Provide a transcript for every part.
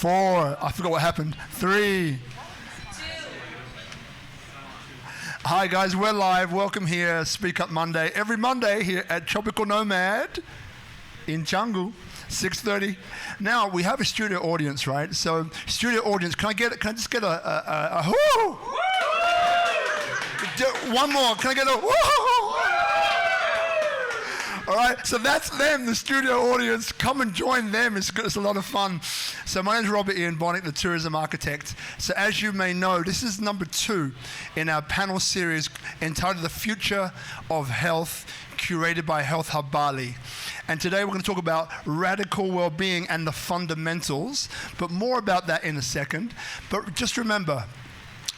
4. I forgot what happened. 3. 2. Hi guys, we're live. Welcome here, SpeakuP Monday. Every Monday here at Tropical Nomad in Canggu, 6:30. Now we have a studio audience, right? So studio audience, can I just get a whoo? One more. Can I get a whoo? All right, so that's them, the studio audience. Come and join them. It's good. It's a lot of fun. So my name is Robert Ian Bonnick, the tourism architect. So as you may know, this is number 2 in our panel series entitled The Future of Health, curated by Health Hub Bali. And today we're going to talk about radical well-being and the fundamentals, but more about that in a second. But just remember,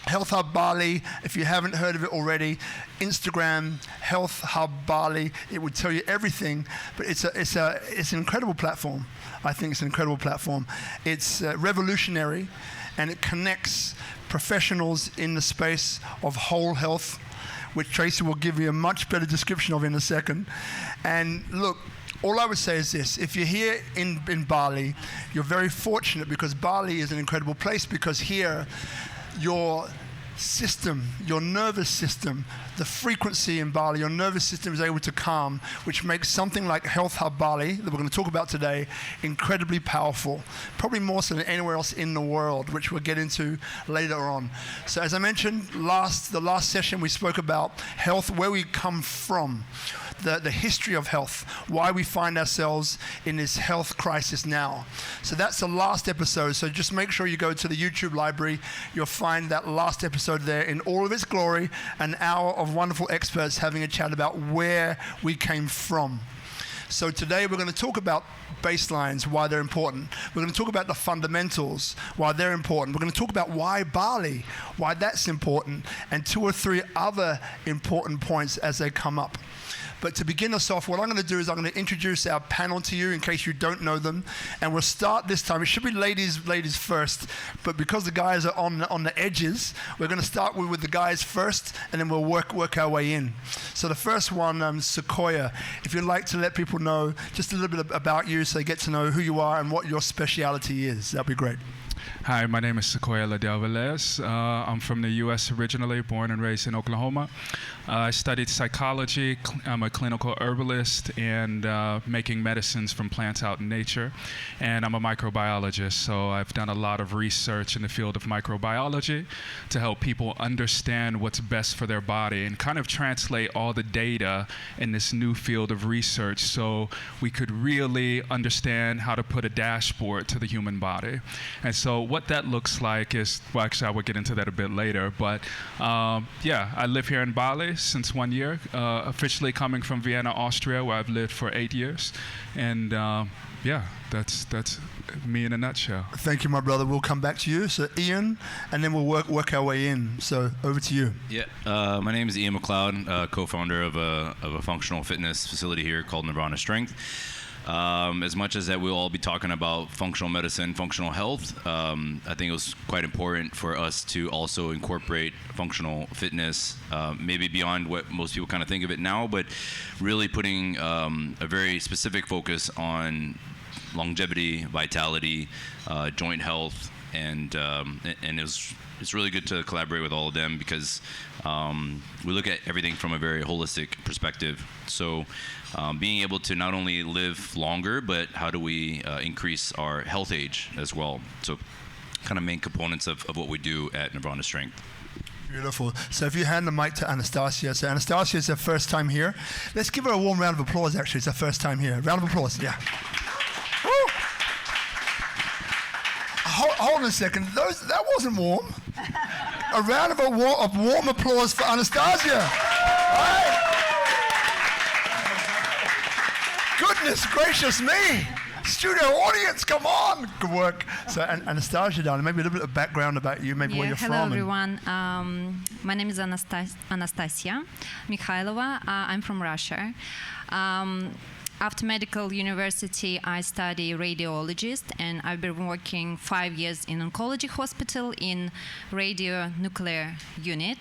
Health Hub Bali, if you haven't heard of it already, Instagram, Health Hub Bali, it would tell you everything, but it's an incredible platform. I think it's an incredible platform. It's revolutionary, and it connects professionals in the space of whole health, which Tracey will give you a much better description of in a second. And look, all I would say is this: if you're here in Bali, you're very fortunate, because Bali is an incredible place, because here, your system, your nervous system, the frequency in Bali, your nervous system is able to calm, which makes something like Health Hub Bali, that we're going to talk about today, incredibly powerful, probably more so than anywhere else in the world, which we'll get into later on. So as I mentioned, the last session we spoke about health, where we come from, the history of health, why we find ourselves in this health crisis now. So that's the last episode. So just make sure you go to the YouTube library. You'll find that last episode there in all of its glory, an hour of wonderful experts having a chat about where we came from. So today we're going to talk about baselines, why they're important. We're going to talk about the fundamentals, why they're important. We're going to talk about why Bali, why that's important, and 2 or 3 other important points as they come up. But to begin us off, what I'm going to do is I'm going to introduce our panel to you in case you don't know them. And we'll start this time. It should be ladies first. But because the guys are on the edges, we're going to start with the guys first, and then we'll work our way in. So the first one, Sequoia, if you'd like to let people know just a little bit about you so they get to know who you are and what your speciality is, that'd be great. Hi, my name is Sequoia Ladell Velez. I'm from the U.S. originally, born and raised in Oklahoma. I studied psychology. I'm a clinical herbalist and making medicines from plants out in nature. And I'm a microbiologist, so I've done a lot of research in the field of microbiology to help people understand what's best for their body and kind of translate all the data in this new field of research so we could really understand how to put a dashboard to the human body. And so what that looks like is, well, actually I will get into that a bit later, but yeah, I live here in Bali since 1 year, officially coming from Vienna, Austria, where I've lived for 8 years. And yeah, that's me in a nutshell. Thank you, my brother. We'll come back to you. So Ian, and then we'll work our way in. So over to you. Yeah, my name is Ian McLeod, co-founder of a functional fitness facility here called Nirvana Strength. As much as that we'll all be talking about functional medicine, functional health, I think it was quite important for us to also incorporate functional fitness, maybe beyond what most people kind of think of it now, but really putting a very specific focus on longevity, vitality, joint health, and it's really good to collaborate with all of them because we look at everything from a very holistic perspective. So being able to not only live longer, but how do we increase our health age as well? So kind of main components of what we do at Nirvana Strength. Beautiful. So if you hand the mic to Anastasia. So Anastasia is her first time here. Let's give her a warm round of applause, actually. It's her first time here. Round of applause, yeah. Woo! Hold on a second. That wasn't warm. A round of warm applause for Anastasia. Right? Goodness gracious me. Studio audience, come on. Good work. So Anastasia, darling, maybe a little bit of background about you, maybe where you're hello from. Everyone. My name is Anastasia Mikhailova. I'm from Russia. After medical university, I study radiologist, and I've been working 5 years in oncology hospital in radionuclear unit.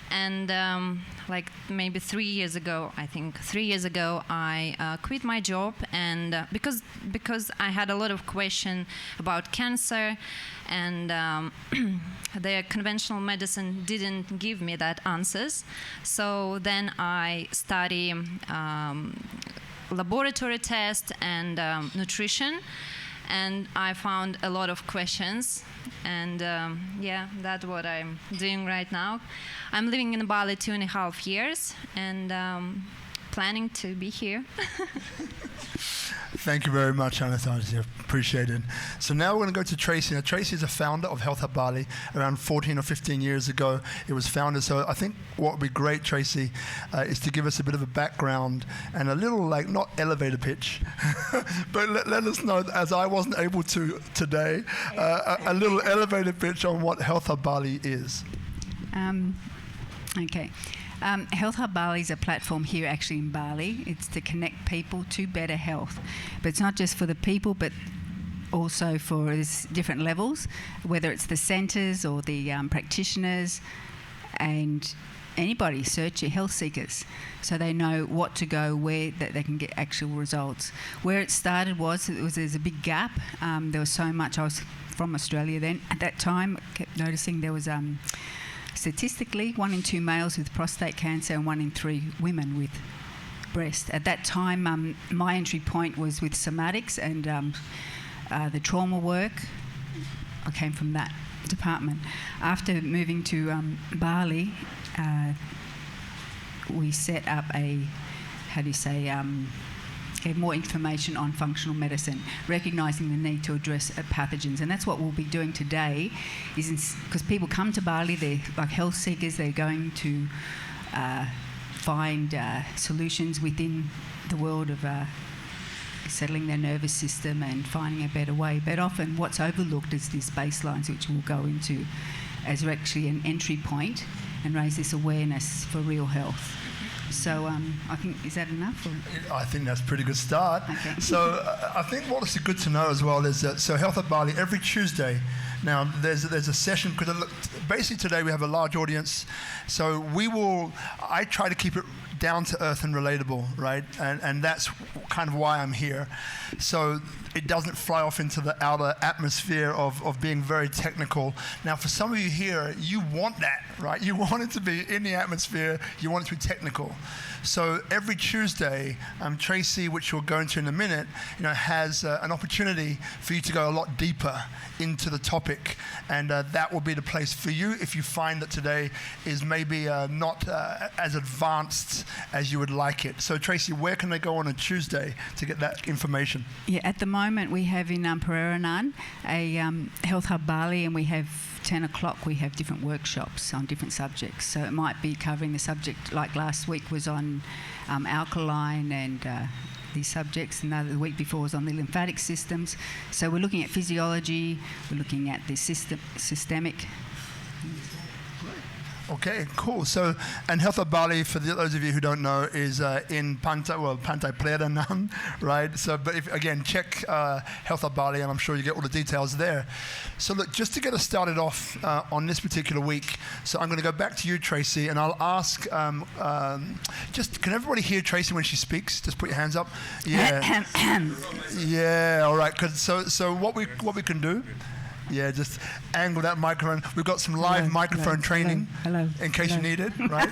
And like maybe 3 years ago, I think 3 years ago, I quit my job, and because I had a lot of questions about cancer, and the conventional medicine didn't give me that answers. So then I study laboratory tests and nutrition, and I found a lot of questions, and yeah, that's what I'm doing right now. I'm living in Bali 2.5 years, and planning to be here. Thank you very much, Anastasia. Appreciate it. So now we're going to go to Tracey. Now, Tracey is a founder of Health Hub Bali. Around 14 or 15 years ago, it was founded. So I think what would be great, Tracey, is to give us a bit of a background and a little, like, not elevator pitch, but let us know, as I wasn't able to today, a little elevator pitch on what Health Hub Bali is. Okay. Health Hub Bali is a platform here actually in Bali. It's to connect people to better health. But it's not just for the people, but also for different levels, whether it's the centres or the practitioners and anybody, search your health seekers, so they know what to go, where that they can get actual results. Where it started there's a big gap. There was so much. I was from Australia then. At that time, I kept noticing there was statistically 1 in 2 males with prostate cancer and 1 in 3 women with breast. At that time, my entry point was with Somatics and the trauma work. I came from that department. After moving to Bali, we set up gave more information on functional medicine, recognising the need to address pathogens. And that's what we'll be doing today, because people come to Bali, they're like health seekers, they're going to find solutions within the world of settling their nervous system and finding a better way. But often what's overlooked is these baselines, which we'll go into as actually an entry point and raise this awareness for real health. So I think, is that enough? Or? I think that's a pretty good start. Okay. So I think what's good to know as well is that, so Health Hub Bali, every Tuesday, now there's a session, because basically today we have a large audience, so I try to keep it down to earth and relatable, right? And that's kind of why I'm here. So it doesn't fly off into the outer atmosphere of being very technical. Now, for some of you here, you want that, right? You want it to be in the atmosphere. You want it to be technical. So every Tuesday, Tracey, which we'll go into in a minute, has an opportunity for you to go a lot deeper into the topic, and that will be the place for you if you find that today is maybe not as advanced as you would like it. So Tracey, where can they go on a Tuesday to get that information? Yeah, at the moment we have in Pereranan a Health Hub Bali, and we have 10 o'clock we have different workshops on different subjects. So it might be covering the subject, like last week was on alkaline and these subjects, and the week before was on the lymphatic systems. So we're looking at physiology, we're looking at the systemic. Okay, cool. So, and Health Hub Bali, for those of you who don't know, is in Pantai Pledanan, right? So, but if, again, check Health Hub Bali, and I'm sure you get all the details there. So, look, just to get us started off on this particular week, so I'm going to go back to you, Tracey, and I'll ask, just, can everybody hear Tracey when she speaks? Just put your hands up. Yeah. Yeah, all right. So what we can do, yeah, just angle that microphone. We've got some live microphone training in case you need it, right?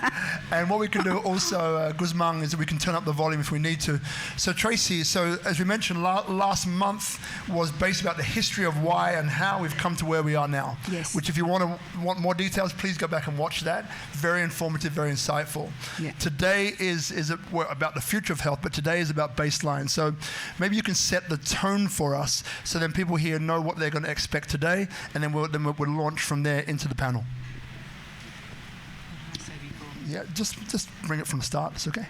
And what we can do also, Guzman, is that we can turn up the volume if we need to. So Tracey, so as we mentioned, last month was based about the history of why and how we've come to where we are now. Yes. Which, if you want more details, please go back and watch that. Very informative, very insightful. Yeah. Today is about the future of health, but today is about baseline. So maybe you can set the tone for us, so then people here know what they're going to expect today. And then we'll launch from there into the panel. Yeah, just bring it from the start. It's okay.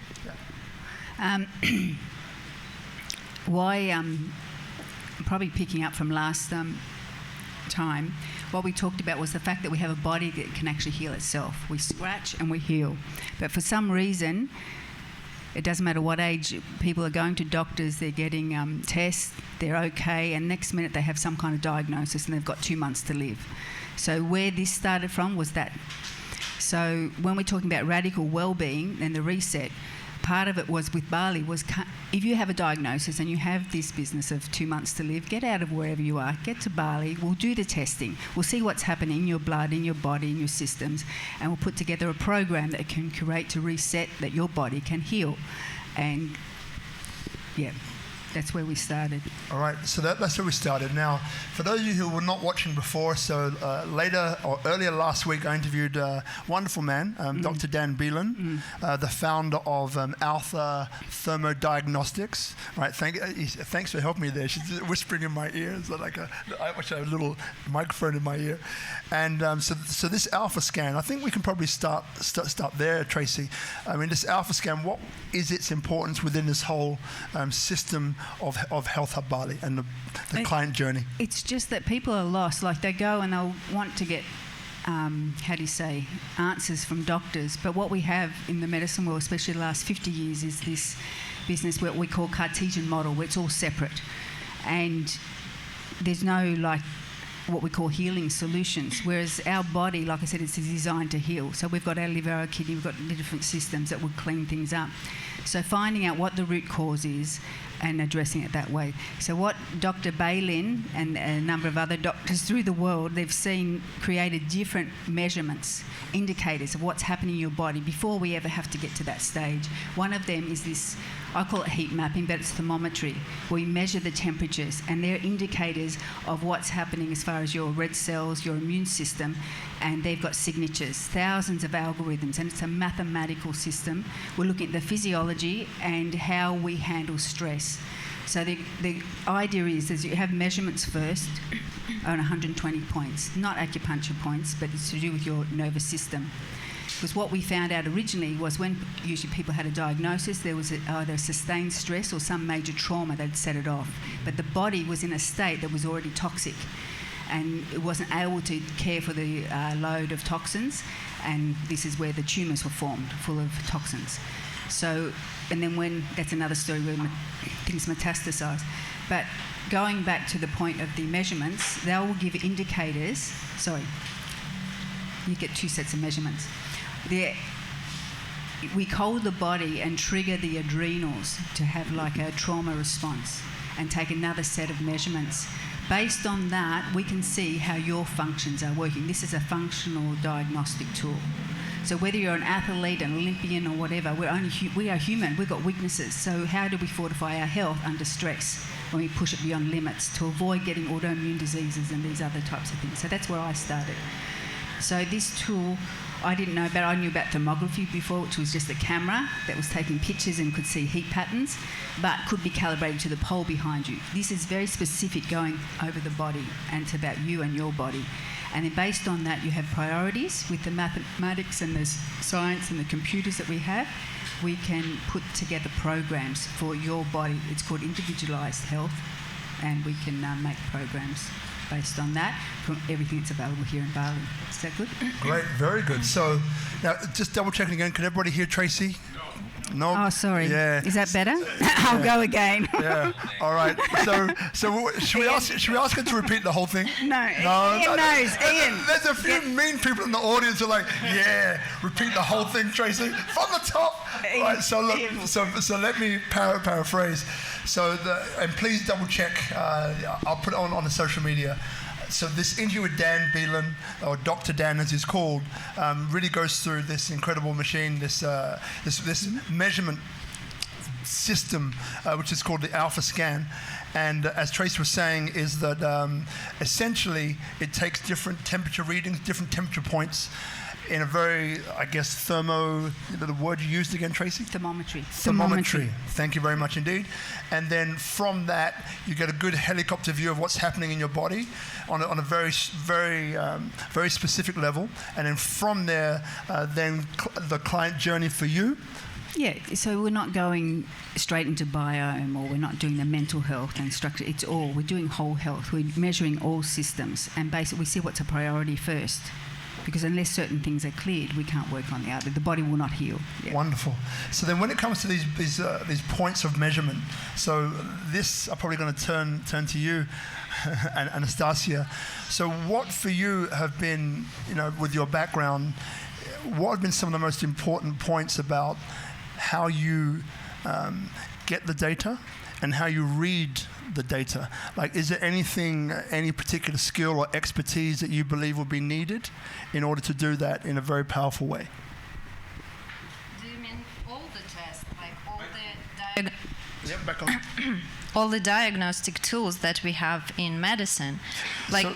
Yeah. Probably picking up from last time, what we talked about was the fact that we have a body that can actually heal itself. We scratch and we heal, but for some reason, it doesn't matter what age people are going to doctors, they're getting tests, they're okay, and next minute they have some kind of diagnosis and they've got 2 months to live. So where this started from was that. So when we're talking about radical well-being and the reset, part of it was with Bali was if you have a diagnosis and you have this business of 2 months to live, get out of wherever you are, get to Bali, we'll do the testing, we'll see what's happening in your blood, in your body, in your systems, and we'll put together a program that can curate to reset that your body can heal. And yeah, that's where we started. All right, so that's where we started. Now, for those of you who were not watching before, so earlier last week, I interviewed a wonderful man, Dr. Dan Beelan, the founder of Alpha Thermodiagnostics. Right, thanks for helping me there. She's whispering in my ear. It's like I wish I had a little microphone in my ear. And so this Alpha scan, I think we can probably start there, Tracey. I mean, this Alpha scan, what is its importance within this whole system of Health Hub Bali and the client journey? It's just that people are lost. Like they go and they'll want to get, answers from doctors. But what we have in the medicine world, especially the last 50 years, is this business what we call Cartesian model, where it's all separate. And there's no what we call healing solutions, whereas our body, like I said, it's designed to heal. So we've got our liver, our kidney, we've got the different systems that would clean things up. So finding out what the root cause is and addressing it that way. So what Dr. Bailin and a number of other doctors through the world, they've created different measurements, indicators of what's happening in your body before we ever have to get to that stage. One of them is this, I call it heat mapping, but it's thermometry. We measure the temperatures and they're indicators of what's happening as far as your red cells, your immune system, and they've got signatures, thousands of algorithms, and it's a mathematical system. We're looking at the physiology and how we handle stress. So the idea is you have measurements first on 120 points, not acupuncture points, but it's to do with your nervous system. Because what we found out originally was when usually people had a diagnosis, there was either sustained stress or some major trauma that set it off. But the body was in a state that was already toxic, and it wasn't able to care for the load of toxins, and this is where the tumours were formed, full of toxins. So, and then that's another story where things metastasize. But going back to the point of the measurements, they will give indicators. Sorry, you get 2 sets of measurements. We cold the body and trigger the adrenals to have like a trauma response and take another set of measurements. Based on that, we can see how your functions are working. This is a functional diagnostic tool. So whether you're an athlete, an Olympian or whatever, we are human, we've got weaknesses. So how do we fortify our health under stress when we push it beyond limits to avoid getting autoimmune diseases and these other types of things? So that's where I started. So this tool, I didn't know about. I knew about thermography before, which was just a camera that was taking pictures and could see heat patterns, but could be calibrated to the pole behind you. This is very specific, going over the body, and it's about you and your body. And then based on that, you have priorities with the mathematics and the science and the computers that we have. We can put together programs for your body. It's called individualised health, and we can make programs based on that from everything that's available here in Bali. Is that good? Great, very good. So now just double checking again. Can everybody hear Tracey? No. Oh, sorry. Yeah. Is that better? I'll go again. Yeah. All right. So should we ask her to repeat the whole thing? No. Ian knows. Ian. There's a few mean people in the audience who are like, yeah, repeat the whole thing, Tracey, from the top. Right. So look. So let me paraphrase. So and please double check. I'll put it on the social media. So this interview with Dan Beelan, or Dr. Dan as he's called, really goes through this incredible machine, this measurement system, which is called the Alpha Scan. And as Trace was saying, is that essentially it takes different temperature readings, different temperature points, in a very, I guess, the word you used again, Tracey? Thermometry. Thank you very much indeed. And then from that, you get a good helicopter view of what's happening in your body on a very specific level. And then from there, the client journey for you. Yeah, so we're not going straight into biome, or we're not doing the mental health and structure. We're doing whole health. We're measuring all systems, and basically we see what's a priority first. Because unless certain things are cleared, we can't work on the other. The body will not heal. Yeah. Wonderful. So then when it comes to these points of measurement, so this, I'm probably going to turn to you, Anastasia. So what for you have been, with your background, what have been some of the most important points about how you get the data and how you read the data? Like, is there anything, any particular skill or expertise that you believe will be needed in order to do that in a very powerful way? Do you mean all the tests, like all the Yep, back on. all the diagnostic tools that we have in medicine? Like,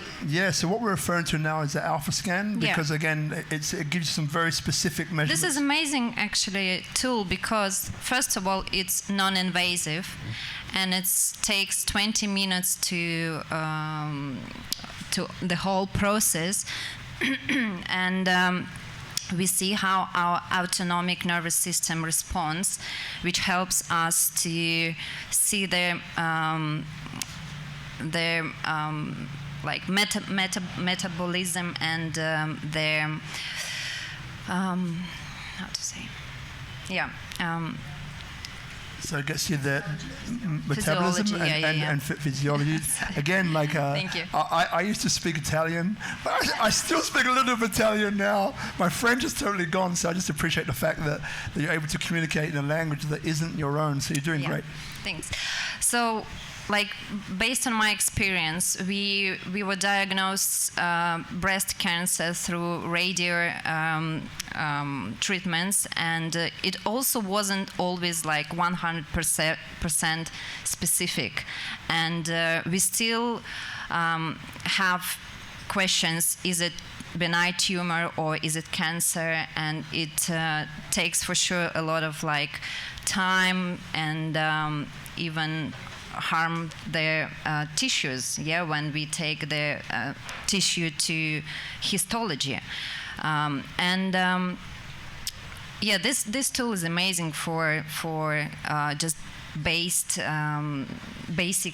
So what we're referring to now is the alpha scan, Yeah. because again, it gives you some very specific measurements. this is amazing, actually, tool, because first of all, it's non-invasive, and it takes 20 minutes to the whole process, and we see how our autonomic nervous system responds, which helps us to see like metabolism and their how to say, So it gets you the metabolism Physiology, and physiology. Again, like Thank you. I used to speak Italian, but I still speak a little bit Italian now. My French is totally gone, so I just appreciate the fact that you're able to communicate in a language that isn't your own. So you're doing great. Thanks. So, like, based on my experience, we were diagnosed breast cancer through radio treatments, and it also wasn't always like 100% specific, and we still have questions: is it benign tumor or is it cancer? And it takes for sure a lot of like time and even harm their tissues, when we take the tissue to histology. This tool is amazing for just basic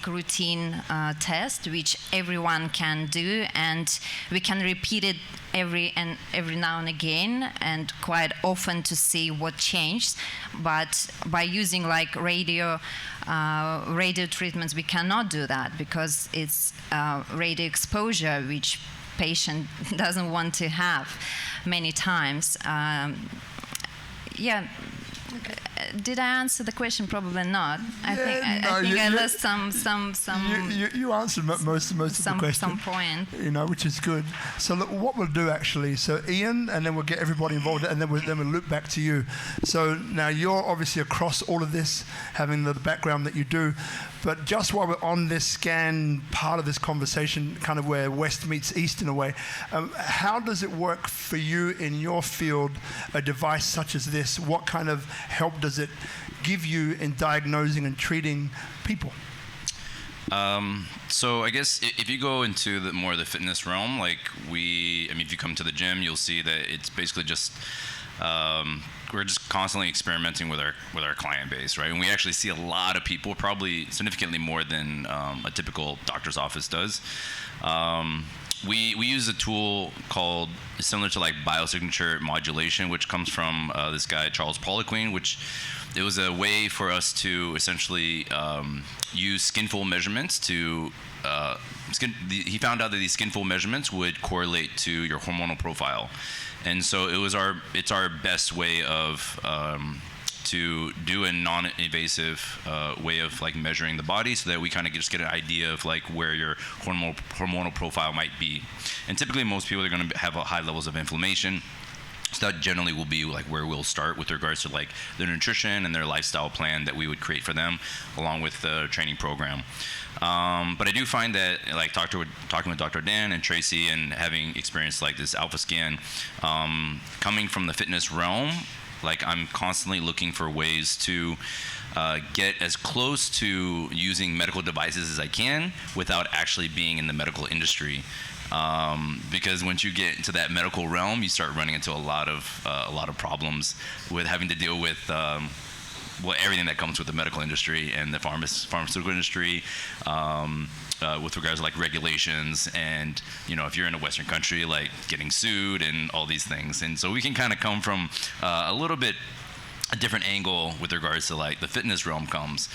routine test, which everyone can do, and we can repeat it every now and again, and quite often to see what changed. But by using like radio treatments, we cannot do that, because it's radio exposure, which patient doesn't want to have many times. Did I answer the question? Probably not. I think I lost some. You answered most of the question. Some point. Which is good. So look, what we'll do actually. So Ian, and then we'll get everybody involved, and then we'll loop back to you. So now you're obviously across all of this, having the background that you do. But just while we're on this scan part of this conversation, kind of where West meets East in a way, how does it work for you in your field, a device such as this? What kind of help does it give you in diagnosing and treating people? So I guess if you go into more of the fitness realm, like if you come to the gym, you'll see that it's basically just we're just constantly experimenting with our client base, right? And we actually see a lot of people, probably significantly more than a typical doctor's office does. We use a tool called, similar to like biosignature modulation, which comes from this guy Charles Poliquin, which it was a way for us to essentially use skinfold measurements to he found out that these skinfold measurements would correlate to your hormonal profile, and so it's our best way of to do a non-invasive way of like measuring the body, so that we kind of just get an idea of like where your hormonal profile might be. And typically most people are going to have high levels of inflammation. So that generally will be like where we'll start with regards to like their nutrition and their lifestyle plan that we would create for them, along with the training program. But I do find that, like talking with Dr. Dan and Tracey, and having experienced like this alpha scan, coming from the fitness realm, like I'm constantly looking for ways to get as close to using medical devices as I can without actually being in the medical industry. Because once you get into that medical realm, you start running into a lot of problems with having to deal with everything that comes with the medical industry and the pharmaceutical industry, with regards to like regulations, and if you're in a Western country, like getting sued and all these things. And so we can kind of come from a little bit a different angle with regards to like the fitness realm comes.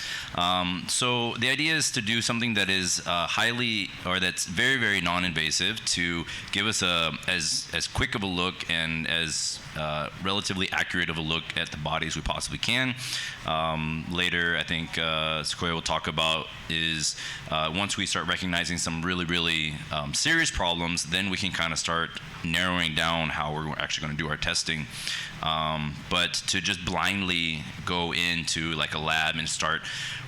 So the idea is to do something that is that's very, very non-invasive, to give us as quick of a look and as relatively accurate of a look at the body as we possibly can. Later, I think Sequoia will talk about is once we start recognizing some really, really serious problems, then we can kind of start narrowing down how we're actually going to do our testing. But to just blindly go into like a lab and start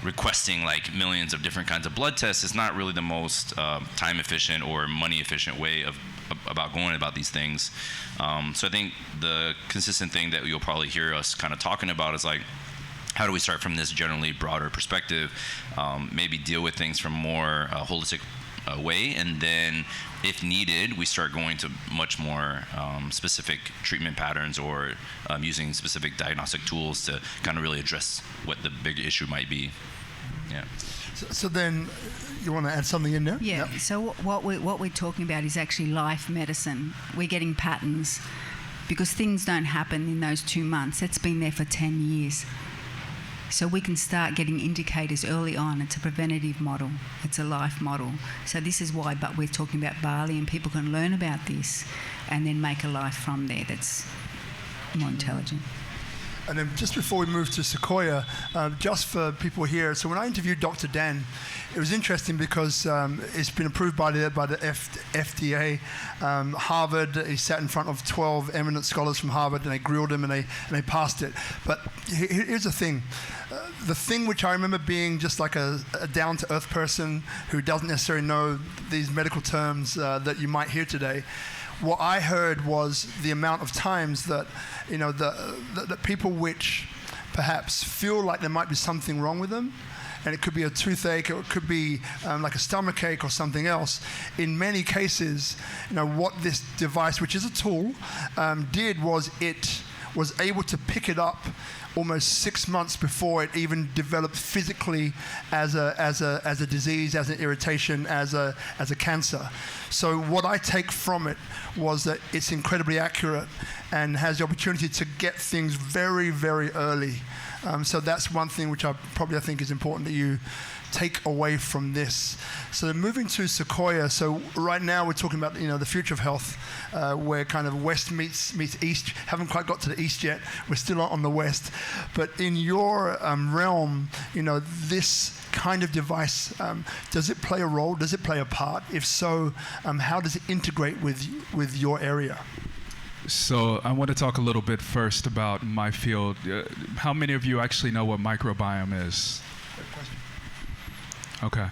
requesting like millions of different kinds of blood tests is not really the most time efficient or money efficient way about going about these things. So I think the consistent thing that you'll probably hear us kind of talking about is like, how do we start from this generally broader perspective, maybe deal with things from more holistic way, and then if needed we start going to much more specific treatment patterns or using specific diagnostic tools to kind of really address what the big issue might be. Yeah. So then you want to add something in there? Yeah. Yep. So what we're talking about is actually life medicine. We're getting patterns because things don't happen in those 2 months. It's been there for 10 years. So we can start getting indicators early on. It's a preventative model. It's a life model. So this is why we're talking about Bali, and people can learn about this and then make a life from there that's more intelligent. And then just before we move to Sequoia, just for people here, so when I interviewed Dr. Dan, it was interesting because it's been approved by the FDA. Harvard, he sat in front of 12 eminent scholars from Harvard, and they grilled him, and they passed it. But here's the thing. The thing which I remember being just like a down-to-earth person who doesn't necessarily know these medical terms that you might hear today, what I heard was the amount of times that, you know, the people which perhaps feel like there might be something wrong with them, and it could be a toothache, or it could be like a stomach ache or something else. In many cases, you know, what this device, which is a tool, did was it was able to pick it up almost 6 months before it even developed physically as a disease, as an irritation, as a cancer. So what I take from it was that it's incredibly accurate and has the opportunity to get things very, very early. So that's one thing which I think is important that you take away from this. So then moving to Sequoia. So right now we're talking about, you know, the future of health, where kind of west meets east. Haven't quite got to the east yet. We're still on the west. But in your realm, you know, this kind of device, does it play a role? Does it play a part? If so, how does it integrate with your area? So I want to talk a little bit first about my field. How many of you actually know what microbiome is? Good question. Okay.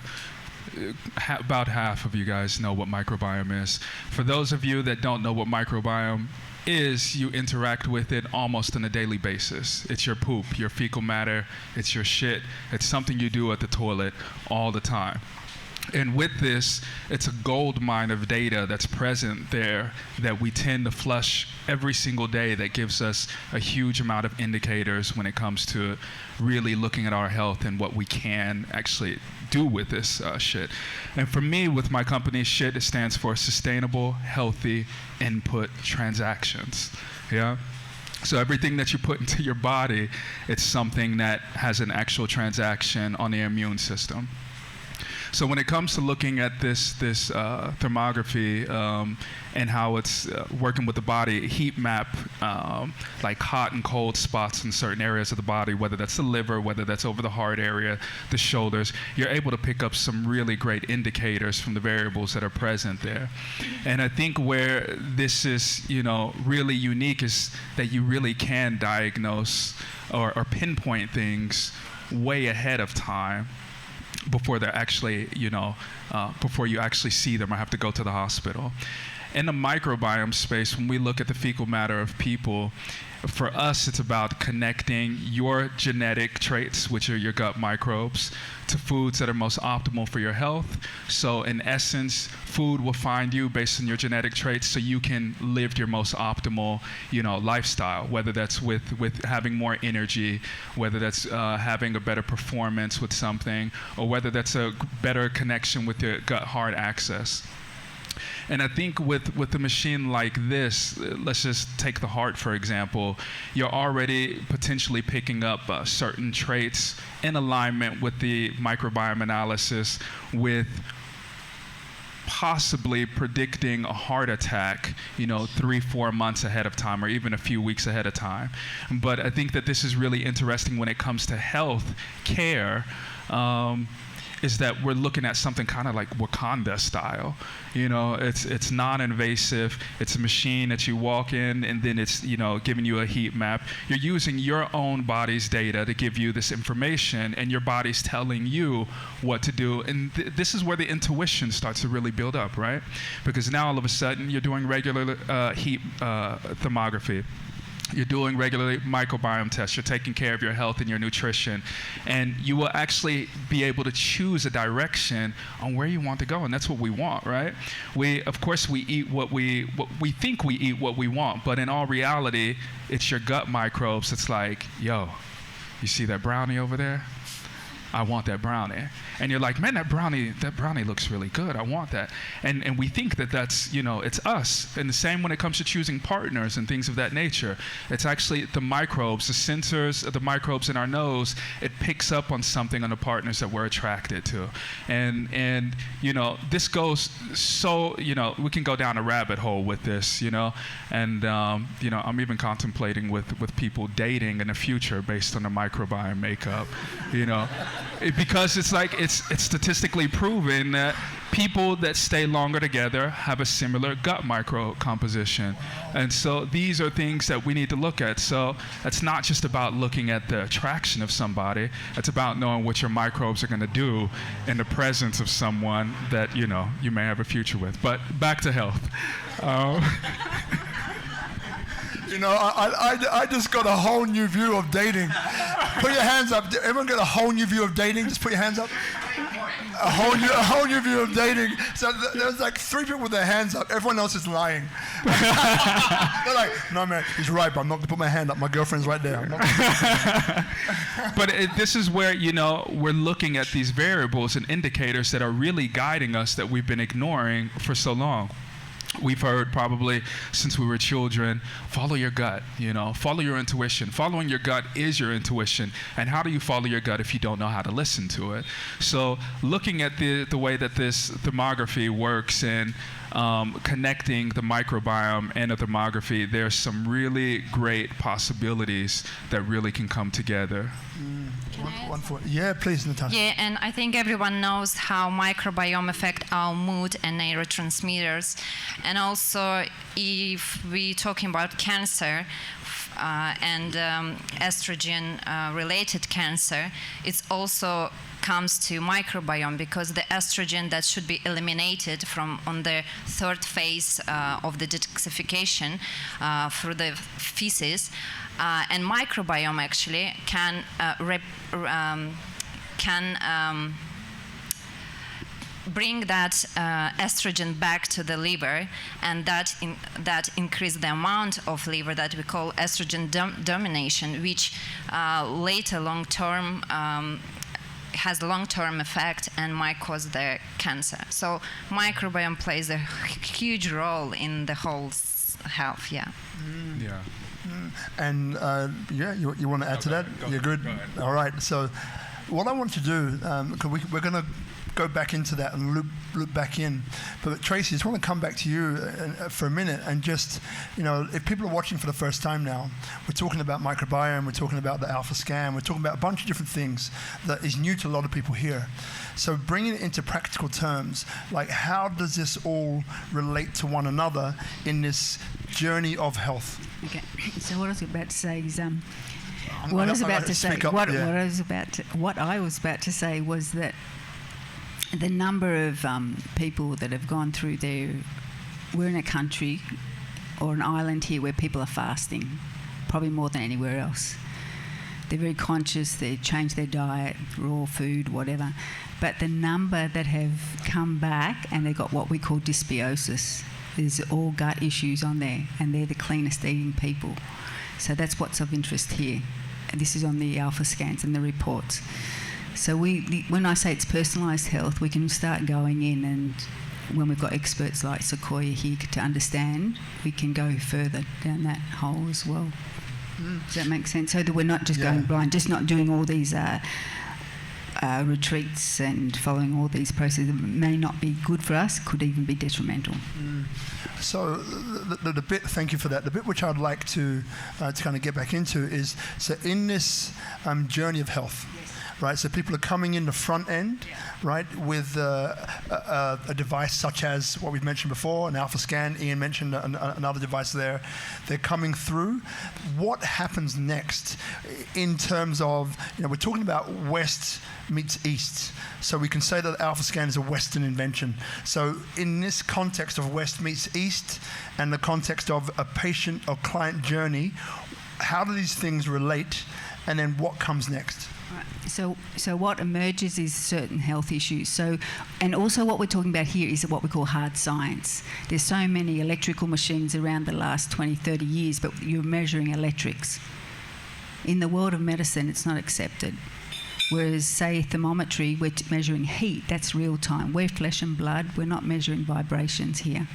About half of you guys know what microbiome is. For those of you that don't know what microbiome is, you interact with it almost on a daily basis. It's your poop, your fecal matter, it's your shit. It's something you do at the toilet all the time. And with this, it's a gold mine of data that's present there that we tend to flush every single day that gives us a huge amount of indicators when it comes to really looking at our health and what we can actually do with this shit. And for me, with my company, SHIT, it stands for Sustainable Healthy Input Transactions. Yeah? So everything that you put into your body, it's something that has an actual transaction on the immune system. So when it comes to looking at this thermography and how it's working with the body, heat map like hot and cold spots in certain areas of the body, whether that's the liver, whether that's over the heart area, the shoulders, you're able to pick up some really great indicators from the variables that are present there. And I think where this is, you know, really unique is that you really can diagnose or pinpoint things way ahead of time, before they're actually, you know, before you actually see them or have to go to the hospital. In the microbiome space, when we look at the fecal matter of people, for us, it's about connecting your genetic traits, which are your gut microbes, to foods that are most optimal for your health. So in essence, food will find you based on your genetic traits so you can live your most optimal, you know, lifestyle, whether that's with having more energy, whether that's having a better performance with something, or whether that's a better connection with your gut-heart axis. And I think with a machine like this, let's just take the heart, for example, you're already potentially picking up certain traits in alignment with the microbiome analysis, with possibly predicting a heart attack, 3-4 months ahead of time, or even a few weeks ahead of time. But I think that this is really interesting when it comes to health care, is that we're looking at something kind of like Wakanda style. It's non-invasive. It's a machine that you walk in, and then it's giving you a heat map. You're using your own body's data to give you this information, and your body's telling you what to do. And this is where the intuition starts to really build up, right? Because now all of a sudden you're doing regular heat thermography. You're doing regular microbiome tests. You're taking care of your health and your nutrition. And you will actually be able to choose a direction on where you want to go. And that's what we want, right? Of course, we eat what we think we eat what we want. But in all reality, it's your gut microbes. It's like, yo, you see that brownie over there? I want that brownie. And you're like, man, that brownie looks really good. I want that. And we think that that's, it's us. And the same when it comes to choosing partners and things of that nature. It's actually the microbes, the sensors of the microbes in our nose. It picks up on something on the partners that we're attracted to. And this goes so, we can go down a rabbit hole with this, And, I'm even contemplating with people dating in the future based on the microbiome makeup, because it's like, it's statistically proven that people that stay longer together have a similar gut micro composition. And so these are things that we need to look at. So it's not just about looking at the attraction of somebody. It's about knowing what your microbes are going to do in the presence of someone that, you may have a future with. But back to health. I just got a whole new view of dating. Put your hands up. Everyone got a whole new view of dating? Just put your hands up. A whole new view of dating. So there's like 3 people with their hands up. Everyone else is lying. They're like, no, man, he's right, but I'm not going to put my hand up. My girlfriend's right there. But this is where, we're looking at these variables and indicators that are really guiding us that we've been ignoring for so long. We've heard probably since we were children, follow your gut, follow your intuition. Following your gut is your intuition. And how do you follow your gut if you don't know how to listen to it? So looking at the way that this thermography works and connecting the microbiome and the thermography, there's some really great possibilities that really can come together. Yeah, please, Natasha. Yeah, and I think everyone knows how microbiome affect our mood and neurotransmitters. And also, if we're talking about cancer and estrogen-related cancer, it's also comes to microbiome, because the estrogen that should be eliminated on the third phase of the detoxification through the feces, and microbiome actually can bring that estrogen back to the liver, and that increase the amount of liver that we call estrogen domination, which later long-term has long-term effect and might cause the cancer. So microbiome plays a huge role in the whole health. Yeah. Yeah. And you want to add to that? You're good. Go ahead. All right. So what I want to do, because we're going to go back into that and loop back in. But Tracey, I just want to come back to you for a minute and just, if people are watching for the first time now, we're talking about microbiome, we're talking about the alpha scan, we're talking about a bunch of different things that is new to a lot of people here. So bringing it into practical terms, like how does this all relate to one another in this journey of health? Okay. So what I was about to say is, What I was about to say was that the number of people that have gone through we're in a country or an island here where people are fasting, probably more than anywhere else. They're very conscious, they change their diet, raw food, whatever. But the number that have come back and they've got what we call dysbiosis, there's all gut issues on there, and they're the cleanest eating people. So that's what's of interest here. And this is on the alpha scans and the reports. So when I say it's personalised health, we can start going in and when we've got experts like Sequoia here to understand, we can go further down that hole as well. Does that make sense? So that we're not just going blind, just not doing all these retreats and following all these processes that may not be good for us, could even be detrimental. So the bit, thank you for that. The bit which I'd like to kind of get back into is, so in this journey of health, right? So people are coming in the front end, right, with a device such as what we've mentioned before, an alpha scan. Ian mentioned another device there. They're coming through. What happens next in terms of, we're talking about West meets East. So we can say that alpha scan is a Western invention. So in this context of West meets East and the context of a patient or client journey, how do these things relate, and then what comes next? So what emerges is certain health issues. So, and also what we're talking about here is what we call hard science. There's so many electrical machines around the last 20, 30 years, but you're measuring electrics. In the world of medicine, it's not accepted. Whereas, say, thermometry, we're measuring heat. That's real time. We're flesh and blood. We're not measuring vibrations here.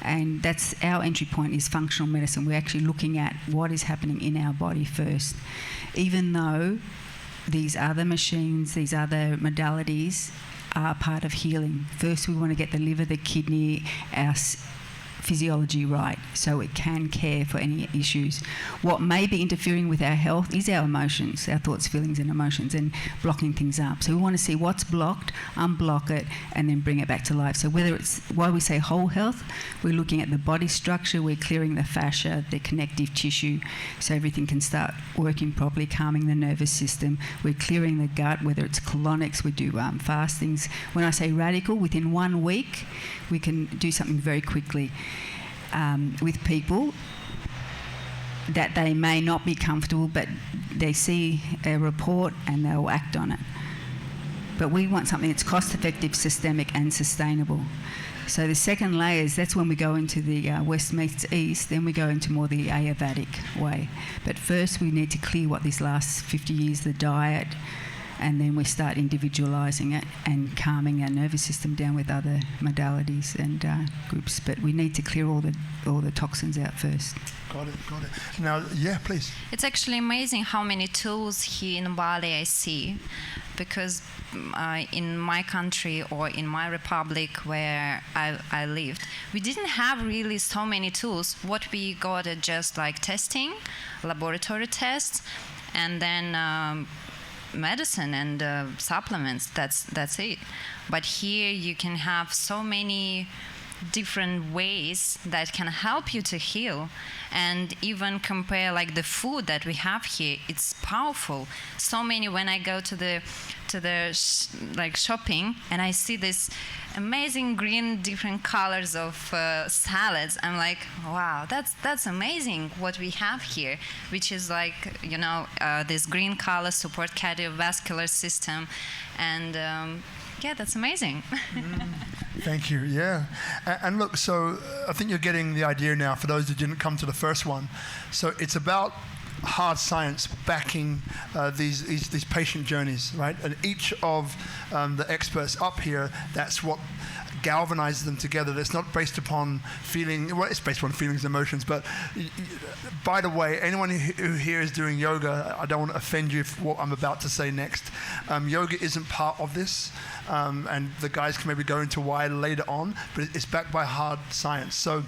And that's our entry point is functional medicine. We're actually looking at what is happening in our body first. Even though these other machines, these other modalities are part of healing. First, we want to get the liver, the kidney, our physiology right so it can care for any issues. What may be interfering with our health is our emotions, our thoughts, feelings and emotions, and blocking things up. So we want to see what's blocked, unblock it, and then bring it back to life. So whether it's why we say whole health, we're looking at the body structure, we're clearing the fascia, the connective tissue, so everything can start working properly, calming the nervous system. We're clearing the gut, whether it's colonics, we do fastings. When I say radical, within 1 week, we can do something very quickly with people that they may not be comfortable, but they see a report and they'll act on it. But we want something that's cost-effective, systemic and sustainable. So the second layer is that's when we go into the West meets East, then we go into more the Ayurvedic way. But first we need to clear what these last 50 years, the diet, and then we start individualising it and calming our nervous system down with other modalities and groups. But we need to clear all the toxins out first. Got it. Now, yeah, please. It's actually amazing how many tools here in Bali I see, because in my country or in my republic where I lived, we didn't have really so many tools. What we got is just like testing, laboratory tests, and then medicine and supplements. That's it. But here you can have so many different ways that can help you to heal, and even compare like the food that we have here. It's powerful. So many, when I go to the like shopping and I see this amazing green different colors of salads, I'm like, wow, that's amazing what we have here, which is like this green color support cardiovascular system, and yeah, that's amazing. Thank you. Yeah, and look, so I think you're getting the idea now. For those who didn't come to the first one, so it's about hard science backing these patient journeys, right? And each of the experts up here, that's what galvanizes them together. It's not based upon feeling, well, it's based upon feelings and emotions, but by the way, anyone who here is doing yoga, I don't want to offend you for what I'm about to say next. Yoga isn't part of this, and the guys can maybe go into why later on, but it's backed by hard science. So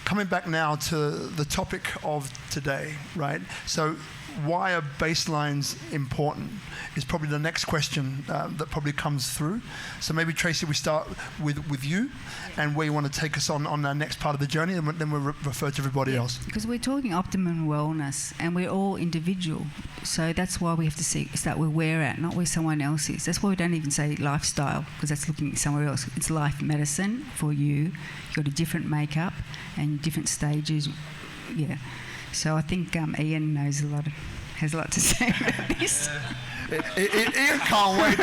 coming back now to the topic of today, right? So why are baselines important is probably the next question that probably comes through. So maybe, Tracey, we start with you and where you want to take us on our next part of the journey, and then we'll refer to everybody else. Because we're talking optimum wellness and we're all individual. So that's why we have to start where we're at, not where someone else is. That's why we don't even say lifestyle, because that's looking somewhere else. It's life medicine for you. You've got a different makeup and different stages. Yeah. So I think Ian has a lot to say about this. Ian can't wait.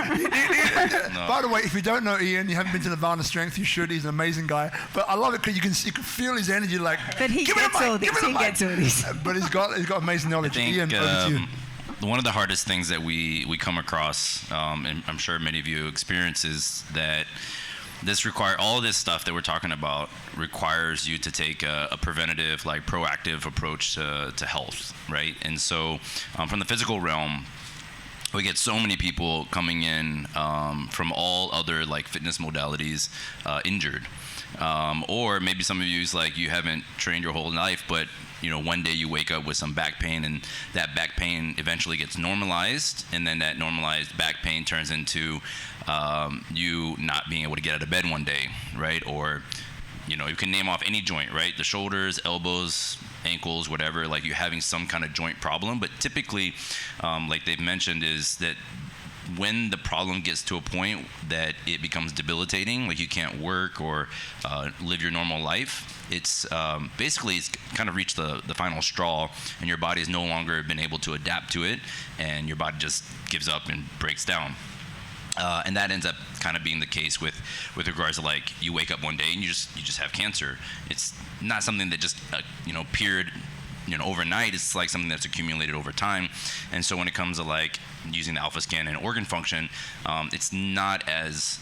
No. By the way, if you don't know Ian, you haven't been to Nirvana Strength, you should. He's an amazing guy. But I love it because you can feel his energy. Like, but he gets all this. He gets all this. But he's got amazing knowledge. I think, Ian, over to you. One of the hardest things that we come across, and I'm sure many of you experience, is that all this stuff that we're talking about requires you to take a preventative, like proactive approach to health, right? And so from the physical realm, we get so many people coming in from all other like fitness modalities injured. Or maybe some of you is like you haven't trained your whole life, but one day you wake up with some back pain, and that back pain eventually gets normalized, and then that normalized back pain turns into you not being able to get out of bed one day, right? Or you can name off any joint, right? The shoulders, elbows, ankles, whatever, like you're having some kind of joint problem. But typically, like they've mentioned, is that when the problem gets to a point that it becomes debilitating, like you can't work or live your normal life, it's basically it's kind of reached the final straw, and your body has no longer been able to adapt to it, and your body just gives up and breaks down. And that ends up kind of being the case with regards to like you wake up one day and you just have cancer. It's not something that just appeared overnight. It's like something that's accumulated over time. And so when it comes to like using the alpha scan and organ function, it's not as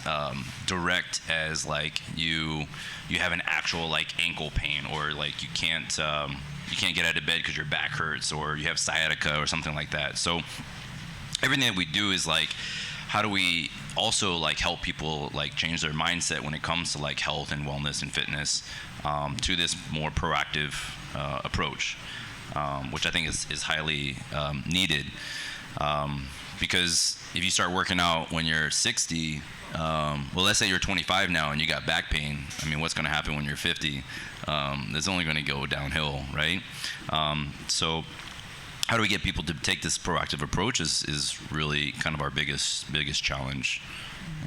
direct as like you have an actual like ankle pain, or like you can't get out of bed because your back hurts, or you have sciatica or something like that. So everything that we do is like, how do we also like help people like change their mindset when it comes to like health and wellness and fitness to this more proactive approach, which I think is highly needed. Because if you start working out when you're 60, well, let's say you're 25 now and you got back pain. I mean, what's going to happen when you're 50? It's only going to go downhill, right? So how do we get people to take this proactive approach is really kind of our biggest challenge.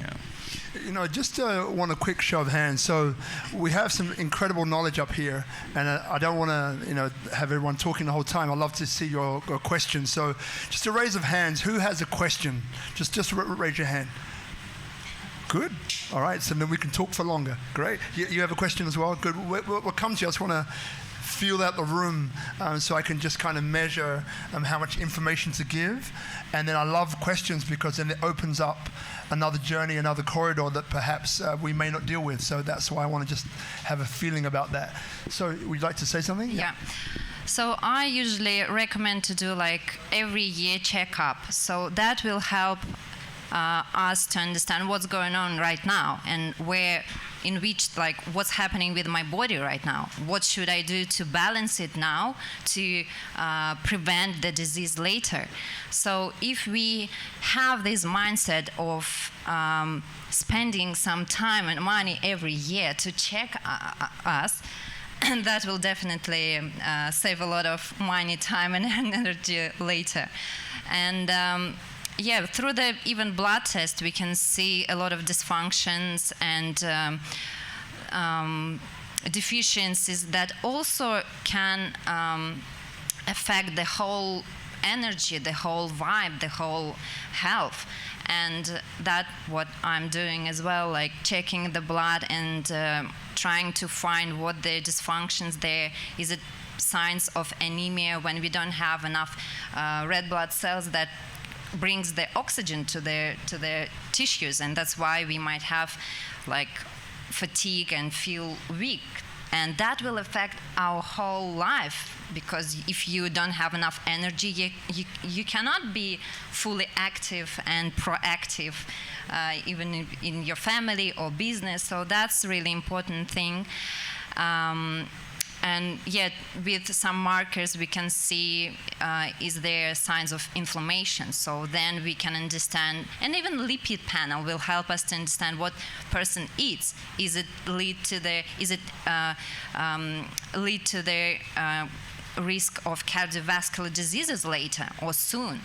Yeah. Just want a quick show of hands. So we have some incredible knowledge up here, and I don't want to, have everyone talking the whole time. I'd love to see your questions. So just a raise of hands. Who has a question? Just raise your hand. Good. All right. So then we can talk for longer. Great. You have a question as well? Good. We'll come to you. I just want to feel out the room so I can just kind of measure how much information to give. And then I love questions because then it opens up another journey, another corridor that perhaps we may not deal with. So that's why I want to just have a feeling about that. So would you like to say something? Yeah. So I usually recommend to do like every year checkup. So that will help us to understand what's going on right now and what's happening with my body right now. What should I do to balance it now to prevent the disease later? So if we have this mindset of spending some time and money every year to check us, that will definitely save a lot of money, time, and energy later. And through the even blood test, we can see a lot of dysfunctions and deficiencies that also can affect the whole energy, the whole vibe, the whole health. And that's what I'm doing as well, like checking the blood and trying to find what the dysfunctions there. Is it signs of anemia when we don't have enough red blood cells that brings the oxygen to the tissues, and that's why we might have like fatigue and feel weak, and that will affect our whole life, because if you don't have enough energy, you cannot be fully active and proactive even in your family or business. So that's a really important thing. And yet, with some markers, we can see is there signs of inflammation. So then we can understand, and even lipid panel will help us to understand what person eats. Is it lead to the risk of cardiovascular diseases later or soon?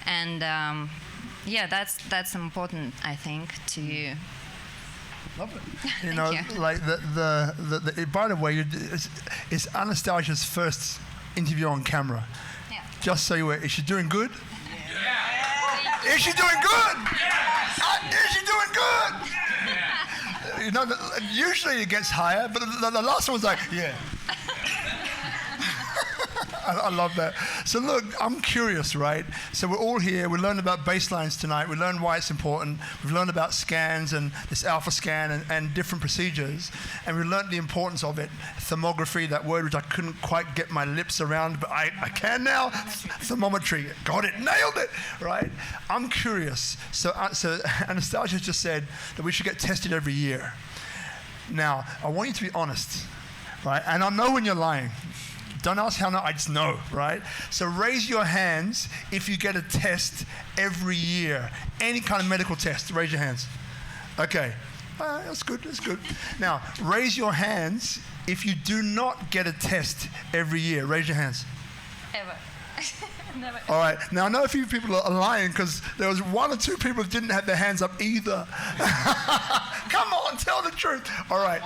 And that's important, I think, to. Love it. Like the by the way, it's Anastasia's first interview on camera. Yeah. Just so you were, is she doing good? Yeah. Is she doing good? Yeah. Is she doing good? Yeah. Usually it gets higher, but the last one was like, yeah. I love that. So look, I'm curious, right? So we're all here. We learned about baselines tonight. We learned why it's important. We've learned about scans and this alpha scan and different procedures. And we learned the importance of it. Thermography, that word which I couldn't quite get my lips around, but I can now. Thermometry. Got it. Nailed it. Right? I'm curious. So Anastasia just said that we should get tested every year. Now, I want you to be honest. Right? And I know when you're lying. Don't ask how, I just know, right? So raise your hands if you get a test every year. Any kind of medical test, raise your hands. Okay, that's good. Now, raise your hands if you do not get a test every year. Raise your hands. Ever. Never. All right, now I know a few people are lying because there was one or two people that didn't have their hands up either. Come on, tell the truth. All right.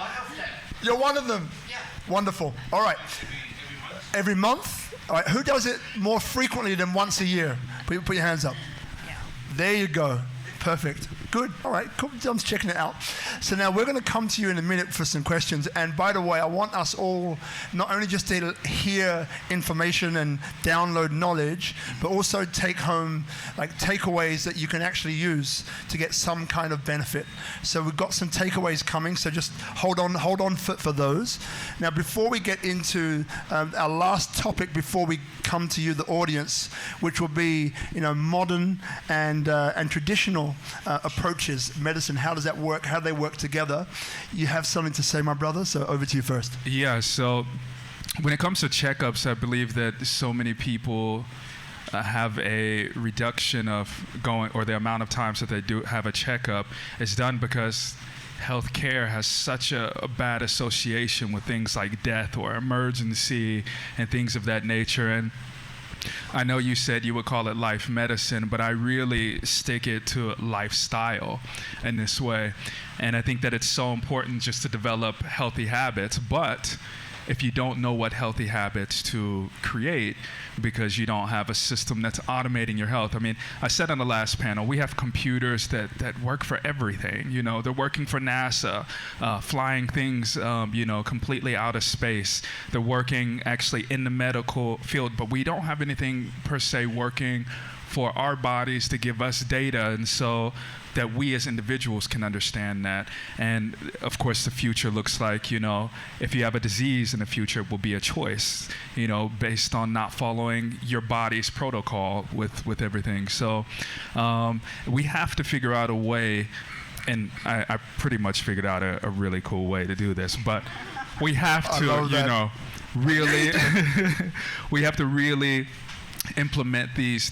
You're one of them? Yeah. Wonderful. All right. Every month? All right. Who does it more frequently than once a year? Put your hands up. Yeah. There you go. Perfect. Good. All right. Cool. I'm checking it out. So now we're going to come to you in a minute for some questions. And by the way, I want us all not only just to hear information and download knowledge, but also take home takeaways that you can actually use to get some kind of benefit. So we've got some takeaways coming. So just hold on for those. Now, before we get into our last topic, before we come to you, the audience, which will be modern and traditional approaches, medicine, how does that work, how do they work together? You have something to say, my brother, so over to you first. Yeah, so when it comes to checkups, I believe that so many people have a reduction of going, or the amount of times that they do have a checkup is done because healthcare has such a bad association with things like death or emergency and things of that nature. And I know you said you would call it life medicine, but I really stick it to lifestyle in this way. And I think that it's so important just to develop healthy habits. But if you don't know what healthy habits to create because you don't have a system that's automating your health. I mean, I said on the last panel, we have computers that work for everything. They're working for NASA, flying things, completely out of space. They're working actually in the medical field, but we don't have anything per se working for our bodies to give us data, and so that we as individuals can understand that. And of course the future looks like, if you have a disease in the future, it will be a choice, based on not following your body's protocol with everything. So we have to figure out a way, and I pretty much figured out a really cool way to do this, but we have to, really, we have to really implement these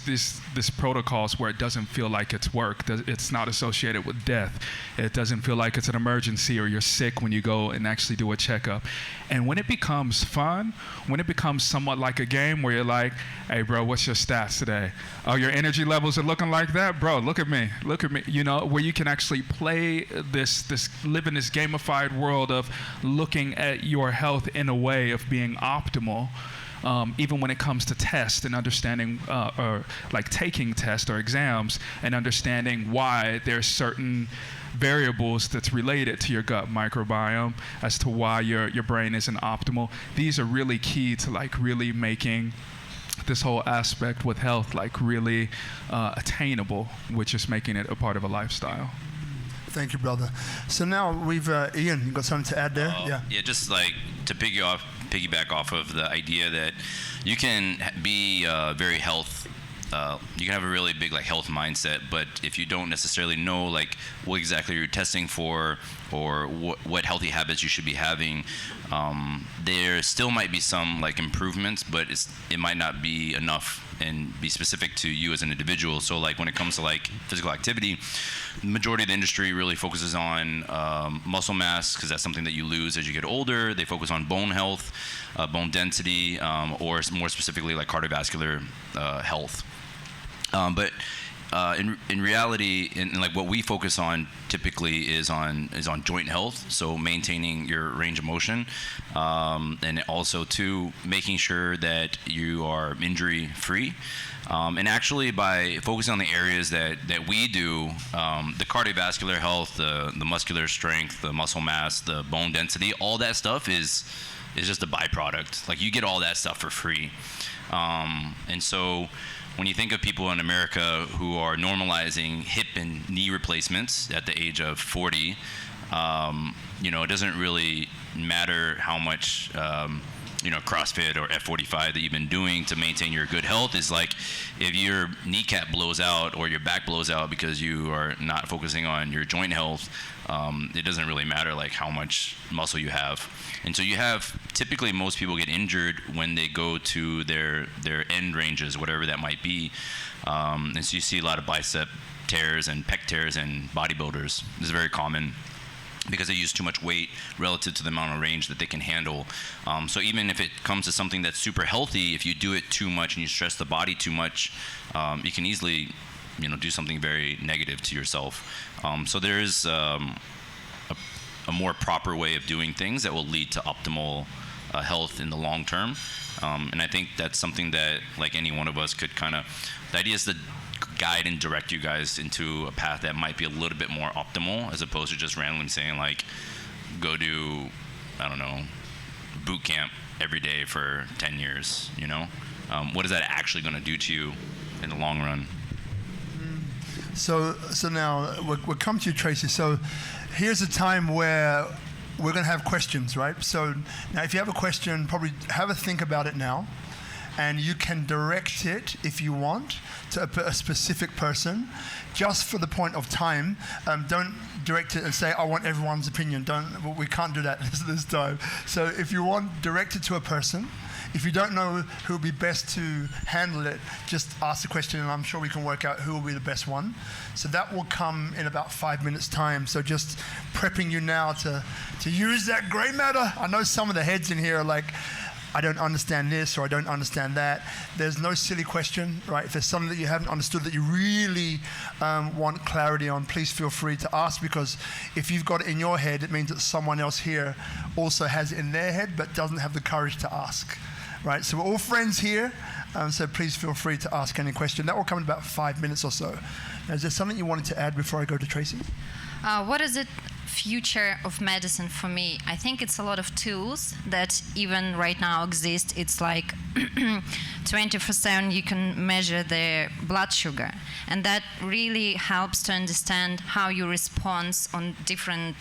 protocols where it doesn't feel like it's work. It's not associated with death. It doesn't feel like it's an emergency or you're sick when you go and actually do a checkup. And when it becomes fun, when it becomes somewhat like a game where you're like, hey bro, what's your stats today? Oh, your energy levels are looking like that? Bro, look at me, where you can actually play live in this gamified world of looking at your health in a way of being optimal. Even when it comes to tests and understanding, or like taking tests or exams and understanding why there's certain variables that's related to your gut microbiome as to why your brain isn't optimal. These are really key to really making this whole aspect with health really attainable, which is making it a part of a lifestyle. Thank you, brother. So now we've, Ian, you got something to add there? Yeah, just to piggyback off of the idea that you can be very you can have a really big health mindset, but if you don't necessarily know what exactly you're testing for or what healthy habits you should be having, there still might be some improvements, but it might not be enough and be specific to you as an individual. So when it comes to physical activity, the majority of the industry really focuses on muscle mass, because that's something that you lose as you get older. They focus on bone health, bone density, or more specifically cardiovascular health. But in reality, what we focus on typically is on joint health, so maintaining your range of motion, and also too making sure that you are injury free. And actually, by focusing on the areas that we do, the cardiovascular health, the muscular strength, the muscle mass, the bone density, all that stuff is is just a byproduct. Like, you get all that stuff for free. And so when you think of people in America who are normalizing hip and knee replacements at the age of 40, it doesn't really matter how much CrossFit or F45 that you've been doing to maintain your good health. Is like, if your kneecap blows out or your back blows out because you are not focusing on your joint health, it doesn't really matter like how much muscle you have. And so you have, typically most people get injured when they go to their end ranges, whatever that might be. And so you see a lot of bicep tears and pec tears in bodybuilders. This is very common, because they use too much weight relative to the amount of range that they can handle. So even if it comes to something that's super healthy, if you do it too much and you stress the body too much, you can easily, do something very negative to yourself. So there is a more proper way of doing things that will lead to optimal health in the long term. And I think that's something that, like, any one of us could the idea is to guide and direct you guys into a path that might be a little bit more optimal, as opposed to just randomly saying, like, go do, I don't know, boot camp every day for 10 years, What is that actually going to do to you in the long run? So now we'll come to you, Tracey. So here's a time where we're going to have questions, right? So now if you have a question, probably have a think about it now. And you can direct it, if you want, to a specific person, just for the point of time. Don't direct it and say, I want everyone's opinion. We can't do that this time. So if you want, direct it to a person. If you don't know who will be best to handle it, just ask the question, and I'm sure we can work out who will be the best one. So that will come in about 5 minutes' time. So just prepping you now to use that grey matter. I know some of the heads in here are like, I don't understand this, or I don't understand that. There's no silly question, right? If there's something that you haven't understood that you really want clarity on, please feel free to ask, because if you've got it in your head, it means that someone else here also has it in their head but doesn't have the courage to ask, right? So we're all friends here, so please feel free to ask any question. That will come in about 5 minutes or so. Now, is there something you wanted to add before I go to Tracey? What is it? Future of medicine for me, I think it's a lot of tools that even right now exist. It's like 24/7 you can measure the blood sugar, and that really helps to understand how you respond on different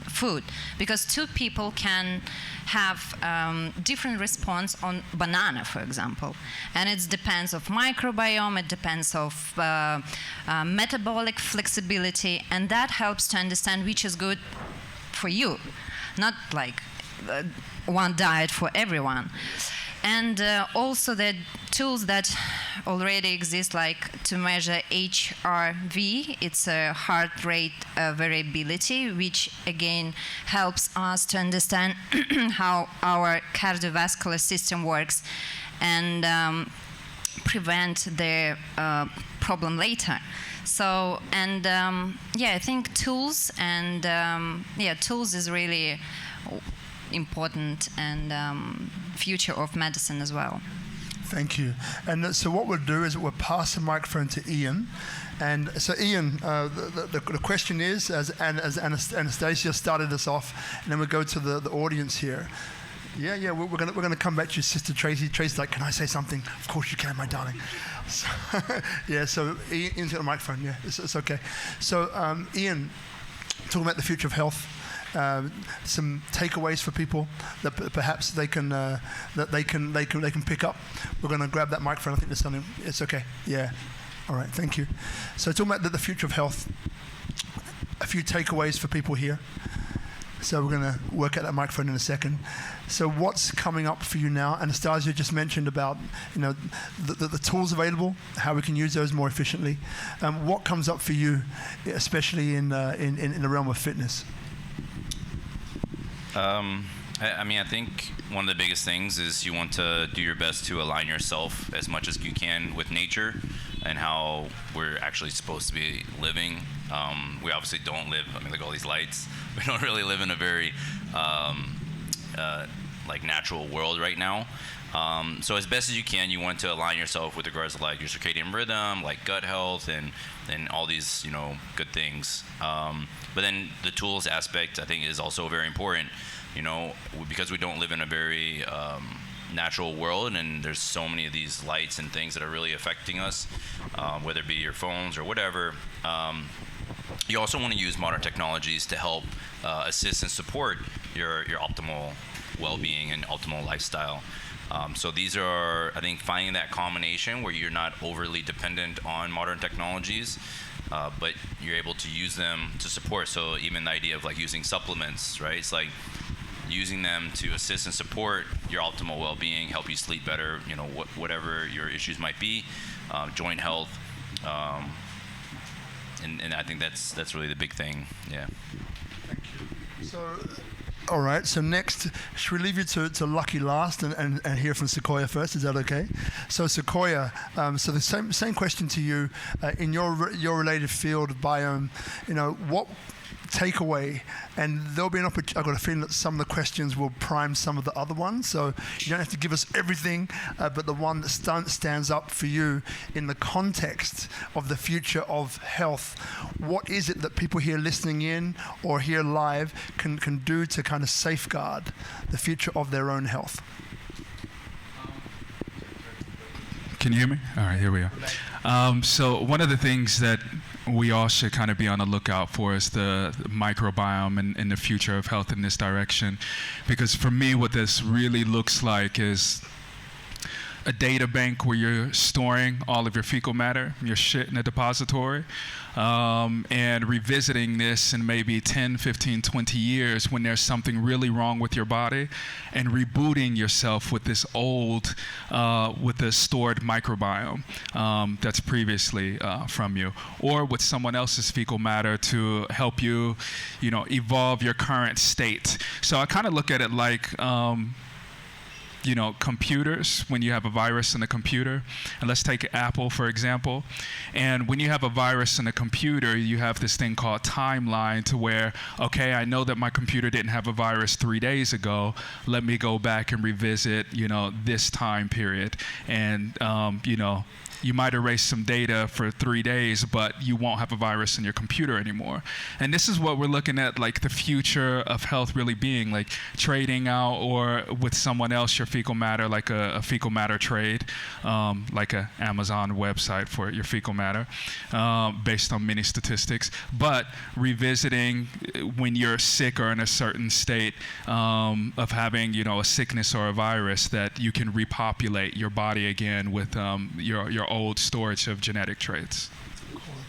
food, because two people can have different response on banana, for example, and it depends of microbiome, it depends of metabolic flexibility, and that helps to understand which is good for you, not like one diet for everyone. And also the tools that already exist, like to measure HRV, it's a heart rate variability, which again helps us to understand how our cardiovascular system works and prevent the problem later. So, and I think tools and tools is really important, and future of medicine as well. Thank you. And so what we'll do is we'll pass the microphone to Ian. And so Ian, the question is, as Anastasia started us off, and then we'll go to the audience here. Yeah, we're gonna come back to you, Sister Tracey. Tracey's like, can I say something? Of course you can, my darling. So, so Ian's got a microphone. Yeah, it's okay. So Ian, talking about the future of health. Some takeaways for people that perhaps they can pick up. We're going to grab that microphone. I think there's something. It's okay. Yeah. All right. Thank you. So talking about the future of health. A few takeaways for people here. So we're going to work out that microphone in a second. So what's coming up for you now? Anastasia just mentioned about the tools available, how we can use those more efficiently. What comes up for you, especially in the realm of fitness? I think one of the biggest things is you want to do your best to align yourself as much as you can with nature and how we're actually supposed to be living. We obviously don't live, look at all these lights. We don't really live in a very natural world right now. So as best as you can, you want to align yourself with regards to like your circadian rhythm, like gut health and all these, good things. But then the tools aspect, I think, is also very important. because we don't live in a very natural world, and there's so many of these lights and things that are really affecting us, whether it be your phones or whatever. You also want to use modern technologies to help assist and support your optimal well-being and optimal lifestyle. So these are, I think, finding that combination where you're not overly dependent on modern technologies, but you're able to use them to support. So even the idea of like using supplements, right? It's like using them to assist and support your optimal well-being, help you sleep better, whatever your issues might be, joint health, and I think that's really the big thing. Yeah. Thank you. So, all right. So next, should we leave you to Lucky last and hear from Sequoia first? Is that okay? So Sequoia, so the same question to you in your related field of biome. What takeaway, and there'll be an opportunity. I've got a feeling that some of the questions will prime some of the other ones, so you don't have to give us everything, but the one that stands up for you in the context of the future of health, what is it that people here listening in or here live can do to kind of safeguard the future of their own health? Can you hear me? All right, here we are. So one of the things that we all should kind of be on the lookout for is the microbiome and the future of health in this direction. Because for me, what this really looks like is a data bank where you're storing all of your fecal matter, your shit in a depository, and revisiting this in maybe 10, 15, 20 years when there's something really wrong with your body, and rebooting yourself with this old, with the stored microbiome that's previously from you, or with someone else's fecal matter to help you, evolve your current state. So I kind of look at it like, computers, when you have a virus in a computer, and let's take Apple, for example, and when you have a virus in a computer, you have this thing called timeline to where, okay, I know that my computer didn't have a virus 3 days ago, let me go back and revisit, this time period, and, you might erase some data for 3 days, but you won't have a virus in your computer anymore. And this is what we're looking at, like the future of health really being, like trading out or with someone else your fecal matter, like a fecal matter trade, like a Amazon website for your fecal matter, based on many statistics. But revisiting when you're sick or in a certain state of having, a sickness or a virus, that you can repopulate your body again with your old storage of genetic traits.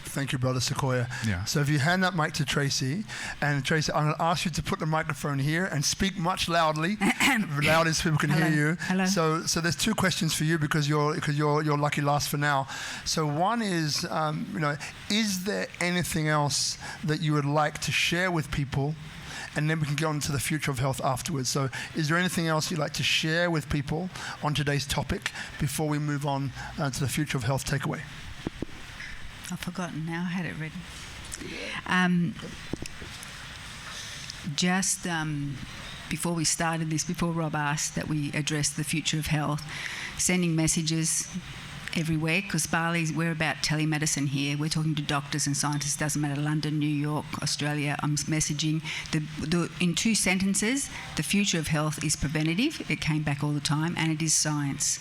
Thank you, Brother Sequoia. Yeah. So if you hand that mic to Tracey, and Tracey, I'm going to ask you to put the microphone here and speak much loudly, loud as people can hear you. Hello. So there's two questions for you because you're lucky last for now. So one is, is there anything else that you would like to share with people? And then we can go on to the future of health afterwards. So is there anything else you'd like to share with people on today's topic before we move on to the future of health takeaway? I've forgotten now. I had it ready. Before we started this, before Rob asked that we address the future of health, sending messages everywhere, because Bali, we're about telemedicine here. We're talking to doctors and scientists, doesn't matter, London, New York, Australia. I'm messaging in 2 sentences, the future of health is preventative, it came back all the time, and it is science.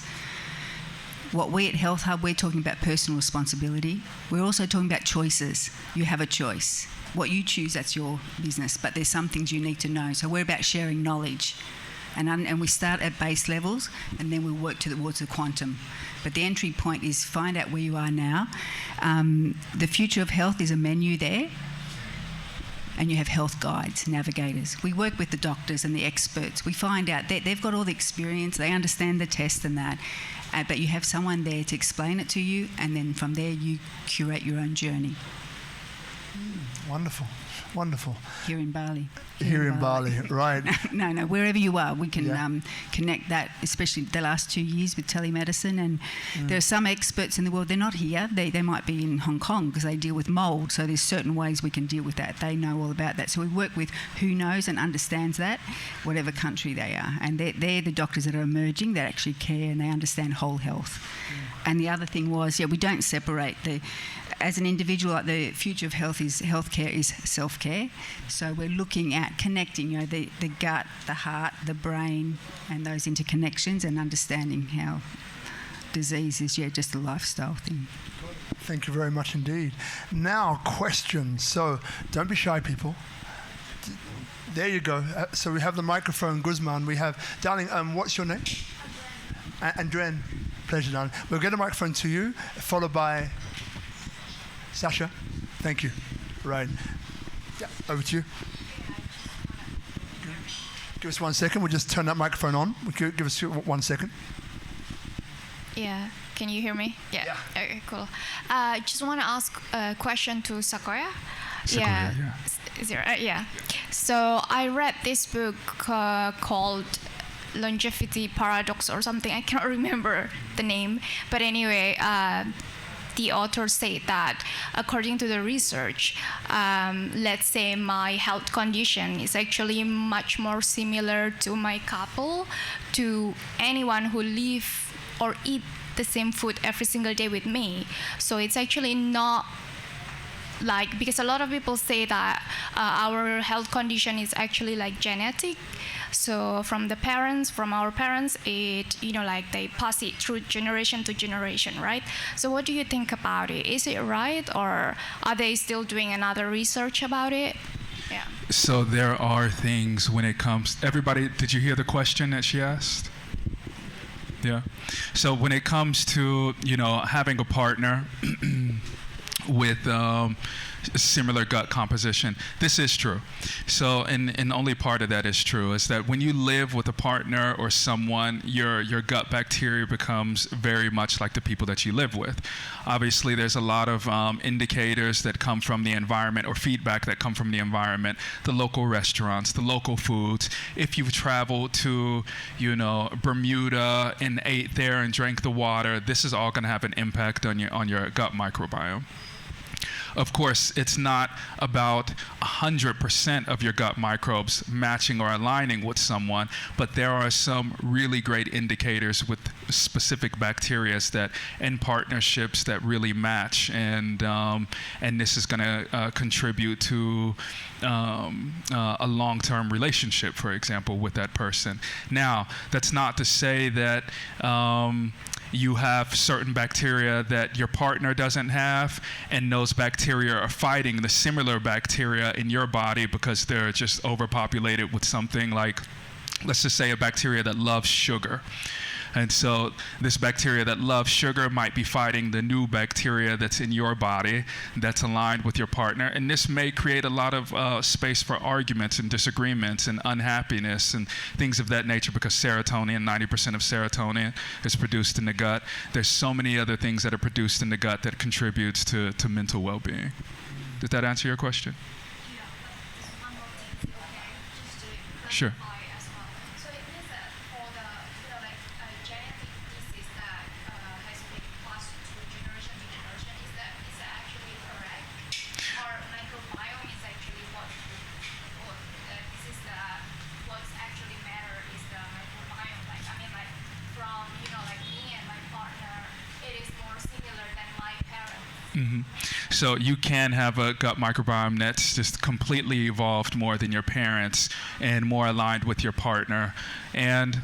What we at Health Hub, we're talking about personal responsibility. We're also talking about choices. You have a choice. What you choose, that's your business, but there's some things you need to know. So we're about sharing knowledge. And we start at base levels, and then we work towards the quantum. But the entry point is find out where you are now. The future of health is a menu there, and you have health guides, navigators. We work with the doctors and the experts. We find out that they've got all the experience, they understand the test and that, but you have someone there to explain it to you, and then from there you curate your own journey. Wonderful. Wonderful. Here in Bali. Here in Bali, right. No, wherever you are, we can connect that, especially the last 2 years with telemedicine. And there are some experts in the world, they're not here. They might be in Hong Kong because they deal with mould. So there's certain ways we can deal with that. They know all about that. So we work with who knows and understands that, whatever country they are. And they're the doctors that are emerging that actually care and they understand whole health. And the other thing was, we don't separate as an individual, like the future of healthcare is self-care. So we're looking at connecting, the gut, the heart, the brain, and those interconnections, and understanding how disease is just a lifestyle thing. Thank you very much indeed. Now, questions. So don't be shy, people. There you go. So we have the microphone, Guzman. We have, darling, what's your name? Andren. Pleasure, darling. We'll get a microphone to you, followed by Sasha. Thank you. Right. Yeah, over to you. Give us 1 second. We'll just turn that microphone on. Give us 1 second. Yeah. Can you hear me? Yeah. Okay, cool. Just want to ask a question to Sequoia. Yeah. Is it right? Yeah. So I read this book called Longevity Paradox or something. I can't remember the name. But anyway, the author said that according to the research, let's say my health condition is actually much more similar to my couple, to anyone who live or eat the same food every single day with me. So it's actually not like, because a lot of people say that our health condition is actually like genetic. So from our parents, it, like they pass it through generation to generation, right? So what do you think about it? Is it right, or are they still doing another research about it? Yeah. So there are things when it comes, everybody, did you hear the question that she asked? Yeah. So when it comes to, having a partner with similar gut composition, this is true. So, and only part of that is true is that when you live with a partner or someone, your gut bacteria becomes very much like the people that you live with. Obviously, there's a lot of indicators that come from the environment or feedback that come from the environment, the local restaurants, the local foods. If you've traveled to, Bermuda and ate there and drank the water, this is all going to have an impact on your gut microbiome. Of course, it's not about 100% of your gut microbes matching or aligning with someone, but there are some really great indicators with specific bacteria that in partnerships that really match, and this is going to contribute to a long-term relationship, for example, with that person. Now, that's not to say that you have certain bacteria that your partner doesn't have, and those bacteria are fighting the similar bacteria in your body because they're just overpopulated with something like, let's just say, a bacteria that loves sugar. And so this bacteria that loves sugar might be fighting the new bacteria that's in your body that's aligned with your partner. And this may create a lot of space for arguments and disagreements and unhappiness and things of that nature, because serotonin, 90% of serotonin is produced in the gut. There's so many other things that are produced in the gut that contributes to mental well-being. Did that answer your question? Sure. Mm-hmm. So you can have a gut microbiome that's just completely evolved more than your parents and more aligned with your partner. And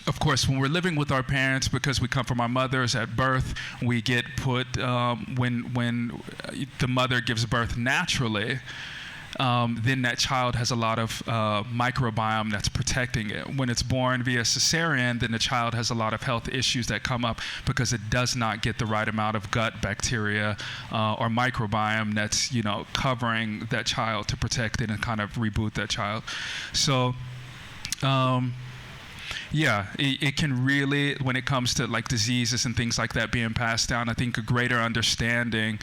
of course, when we're living with our parents, because we come from our mothers at birth, we get put, when the mother gives birth naturally, then that child has a lot of microbiome that's protecting it. When it's born via cesarean, then the child has a lot of health issues that come up because it does not get the right amount of gut bacteria or microbiome that's, covering that child to protect it and kind of reboot that child. So, yeah, it can really, when it comes to like diseases and things like that being passed down, I think a greater understanding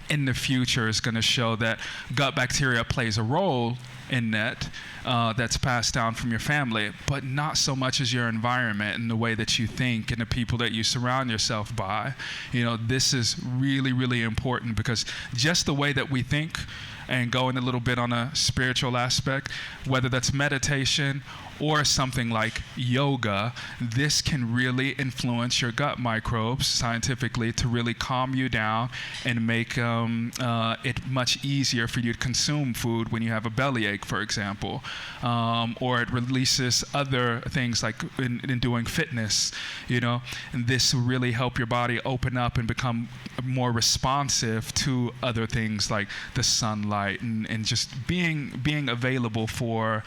in the future is going to show that gut bacteria plays a role in that, that's passed down from your family, but not so much as your environment and the way that you think and the people that you surround yourself by. This is really, really important, because just the way that we think, and going a little bit on a spiritual aspect, whether that's meditation or something like yoga, this can really influence your gut microbes scientifically to really calm you down and make it much easier for you to consume food when you have a bellyache, for example. Or it releases other things like in doing fitness, and this will really help your body open up and become more responsive to other things like the sunlight and just being available for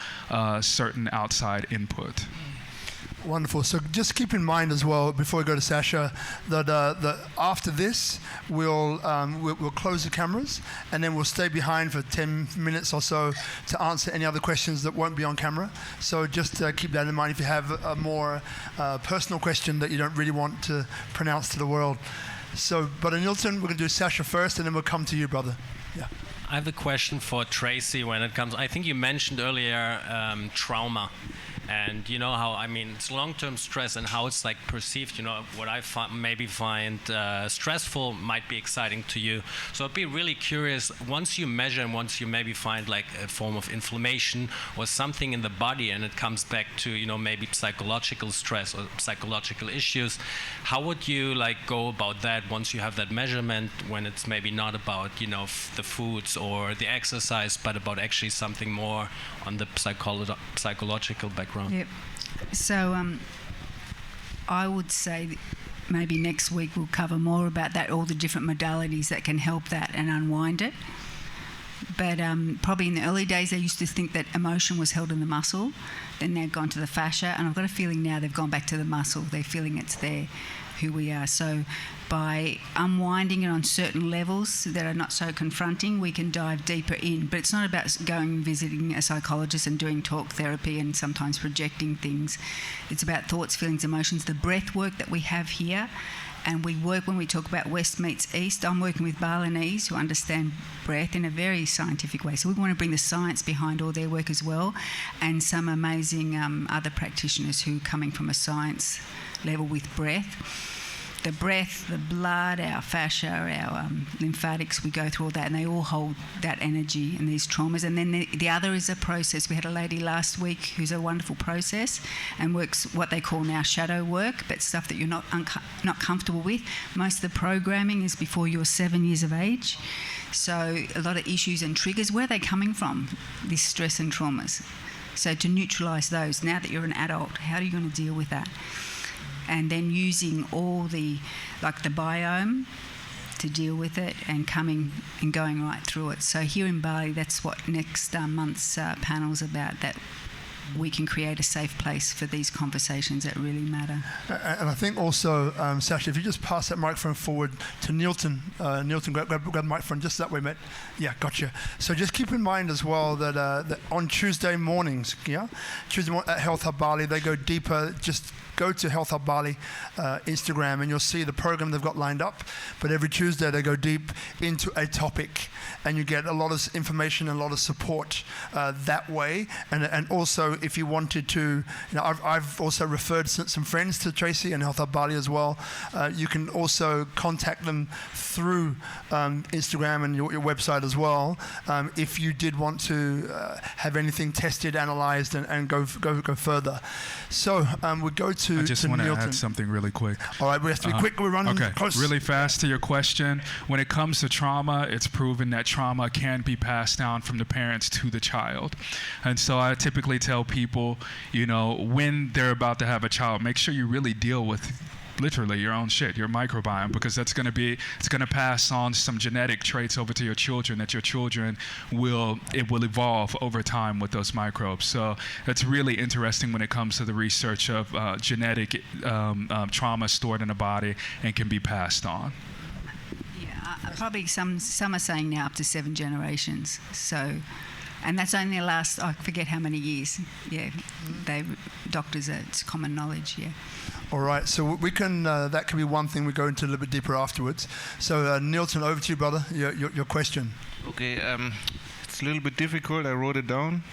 certain outside input. Wonderful. So just keep in mind as well, before we go to Sasha, that after this, we'll close the cameras, and then we'll stay behind for 10 minutes or so to answer any other questions that won't be on camera. So just keep that in mind if you have a more personal question that you don't really want to pronounce to the world. So, Brother Nilton, we're going to do Sasha first, and then we'll come to you, brother. Yeah. I have a question for Tracey when it comes. I think you mentioned earlier trauma. And you know how, it's long-term stress and how it's like perceived, what I maybe find stressful might be exciting to you. So I'd be really curious, once you measure and once you maybe find like a form of inflammation or something in the body and it comes back to, maybe psychological stress or psychological issues, how would you like go about that once you have that measurement when it's maybe not about, the foods or the exercise, but about actually something more on the psychological background? Yep. So I would say that maybe next week we'll cover more about that, all the different modalities that can help that and unwind it. But probably in the early days, they used to think that emotion was held in the muscle. Then they've gone to the fascia, and I've got a feeling now they've gone back to the muscle. They're feeling it's there, who we are. So by unwinding it on certain levels that are not so confronting, we can dive deeper in. But it's not about going and visiting a psychologist and doing talk therapy and sometimes projecting things. It's about thoughts, feelings, emotions, the breath work that we have here. And we work, when we talk about West meets East, I'm working with Balinese who understand breath in a very scientific way. So we want to bring the science behind all their work as well, and some amazing other practitioners who are coming from a science level with breath. The breath, the blood, our fascia, our lymphatics, we go through all that, and they all hold that energy and these traumas. And then the other is a process. We had a lady last week who's a wonderful process and works what they call now shadow work, but stuff that you're not comfortable with. Most of the programming is before you're 7 years of age. So a lot of issues and triggers, where are they coming from, this stress and traumas? So to neutralise those, now that you're an adult, how are you going to deal with that? And then using all the biome to deal with it and coming and going right through it. So here in Bali, that's what next month's panel's about, that we can create a safe place for these conversations that really matter. And I think also, Sasha, if you just pass that microphone forward to Nilton. Nilton, grab the microphone just that way, mate. Yeah, gotcha. So just keep in mind as well that on Tuesday mornings, Tuesday morning at Health Hub Bali, they go deeper. Just go to Health Hub Bali Instagram and you'll see the program they've got lined up. But every Tuesday they go deep into a topic, and you get a lot of information and a lot of support that way. And also, if you wanted to, I've also referred some friends to Tracey and Health Hub Bali as well. You can also contact them through Instagram and your website as well, if you did want to have anything tested, analysed, and go further. So we go to I just want to Nilton. add something really quick. All right, we have to be quick. We're running close. Really fast to your question. When it comes to trauma, it's proven that trauma can be passed down from the parents to the child. And so I typically tell people, when they're about to have a child, make sure you really deal with literally your own shit, your microbiome, because it's going to pass on some genetic traits over to your children that your children will evolve over time with those microbes. So it's really interesting when it comes to the research of genetic trauma stored in the body and can be passed on. Yeah, probably some are saying now up to 7 generations. So, and that's only the last, I forget how many years. Yeah, doctors, it's common knowledge, yeah. All right, so we can, that can be one thing we go into a little bit deeper afterwards. So Nilton, over to you, brother, your question. Okay, it's a little bit difficult. I wrote it down.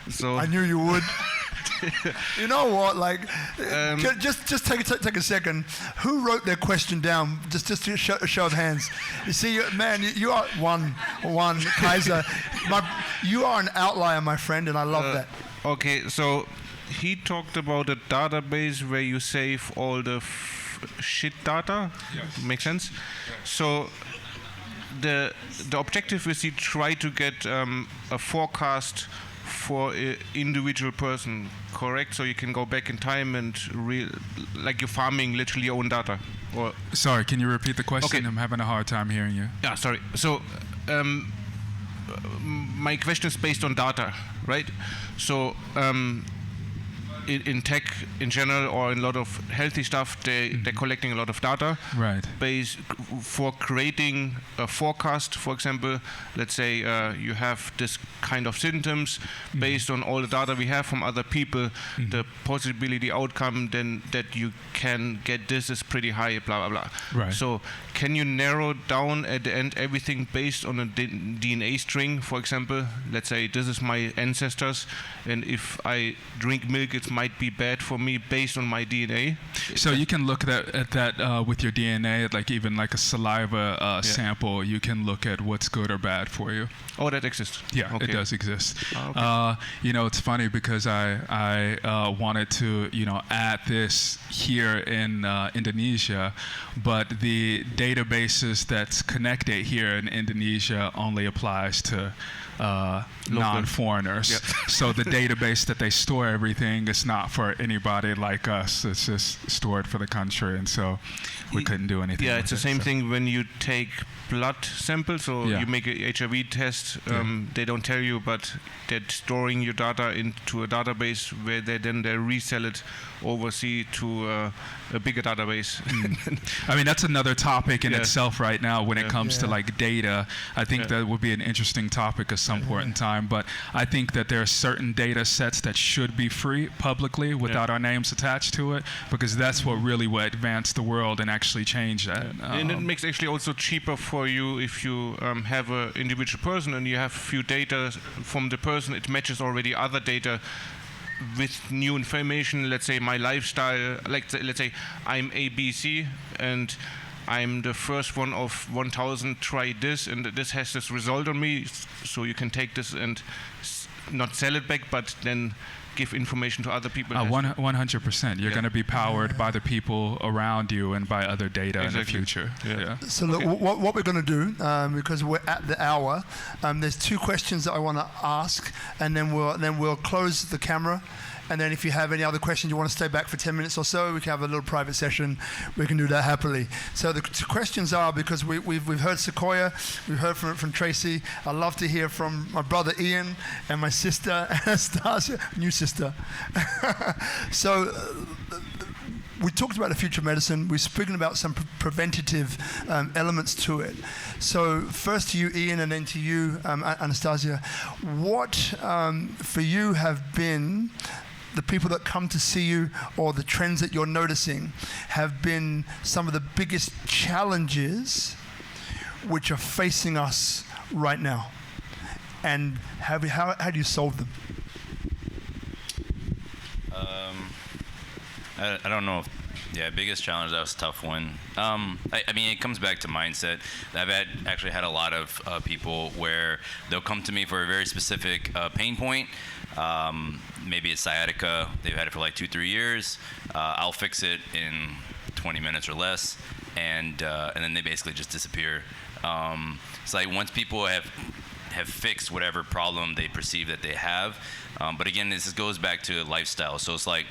So I knew you would. You know what? Just take a second. Who wrote their question down? Just a show of hands. You see, man, you are one Kaiser. You are an outlier, my friend, and I love that. Okay, so he talked about a database where you save all the shit data. Yes. Makes sense? Yes. So the objective is you try to get a forecast for an individual person, correct? So you can go back in time and like you're farming literally your own data. Or Sorry, can you repeat the question? Okay. I'm having a hard time hearing you. yeah, sorry. So my question is based on data, right? So in tech in general, or in a lot of healthy stuff, they're collecting a lot of data. Right. For creating a forecast. For example, let's say you have this kind of symptoms. Based on all the data we have from other people, the possibility outcome then that you can get this is pretty high, blah blah blah. Right. So can you narrow down at the end everything based on a DNA string? For example, let's say this is my ancestors, and if I drink milk, it might be bad for me based on my DNA. So you can look at that with your DNA, like even like a saliva sample. You can look at what's good or bad for you. Oh, that exists. Yeah, Okay. it does exist. Okay. It's funny because I wanted to add this here in Indonesia, but the databases that's connected here in Indonesia only applies to non-foreigners. Yep. So the database that they store everything is not for anybody like us. It's just stored for the country, and so we couldn't do anything. Yeah, with it's the it, same so. thing when you take blood samples. So Yeah. you make a HIV test. They don't tell you, but they're storing your data into a database where they resell it overseas to a bigger database. I mean, that's another topic in Yeah. itself right now when it Yeah. comes to Yeah. like data. I think that would be an interesting topic at some point in time. But I think that there are certain data sets that should be free publicly without our names attached to it, because that's what really would advance the world and actually change that. And it makes actually also cheaper for you if you have an individual person and you have few data from the person. It matches already other data with new information. Let's say my lifestyle, let's say I'm ABC and I'm the first one of 1,000 try this, and this has this result on me. So you can take this and not sell it back, but then give information to other people. 100%. You're Yeah. going to be powered by the people around you and by other data in the Exactly. future. Yeah. So look, what we're going to do, because we're at the hour, there's two questions that I want to ask, and then we'll close the camera. And then if you have any other questions, you want to stay back for 10 minutes or so, we can have a little private session. We can do that happily. So the two questions are, because we've heard Sequoia, we've heard from Tracey. I'd love to hear from my brother Ian and my sister Anastasia, new sister. So we talked about the future of medicine. We've spoken about some preventative elements to it. So first to you, Ian, and then to you, Anastasia. What for you have been the people that come to see you, or the trends that you're noticing, have been some of the biggest challenges which are facing us right now? And how do you solve them? I don't know if, biggest challenge, that was a tough one. I mean, it comes back to mindset. I've actually had a lot of people where they'll come to me for a very specific pain point. Maybe it's sciatica. They've had it for like 2-3 years. I'll fix it in 20 minutes or less, and then they basically just disappear. It's like once people have fixed whatever problem they perceive that they have. But again, this goes back to lifestyle. So it's like,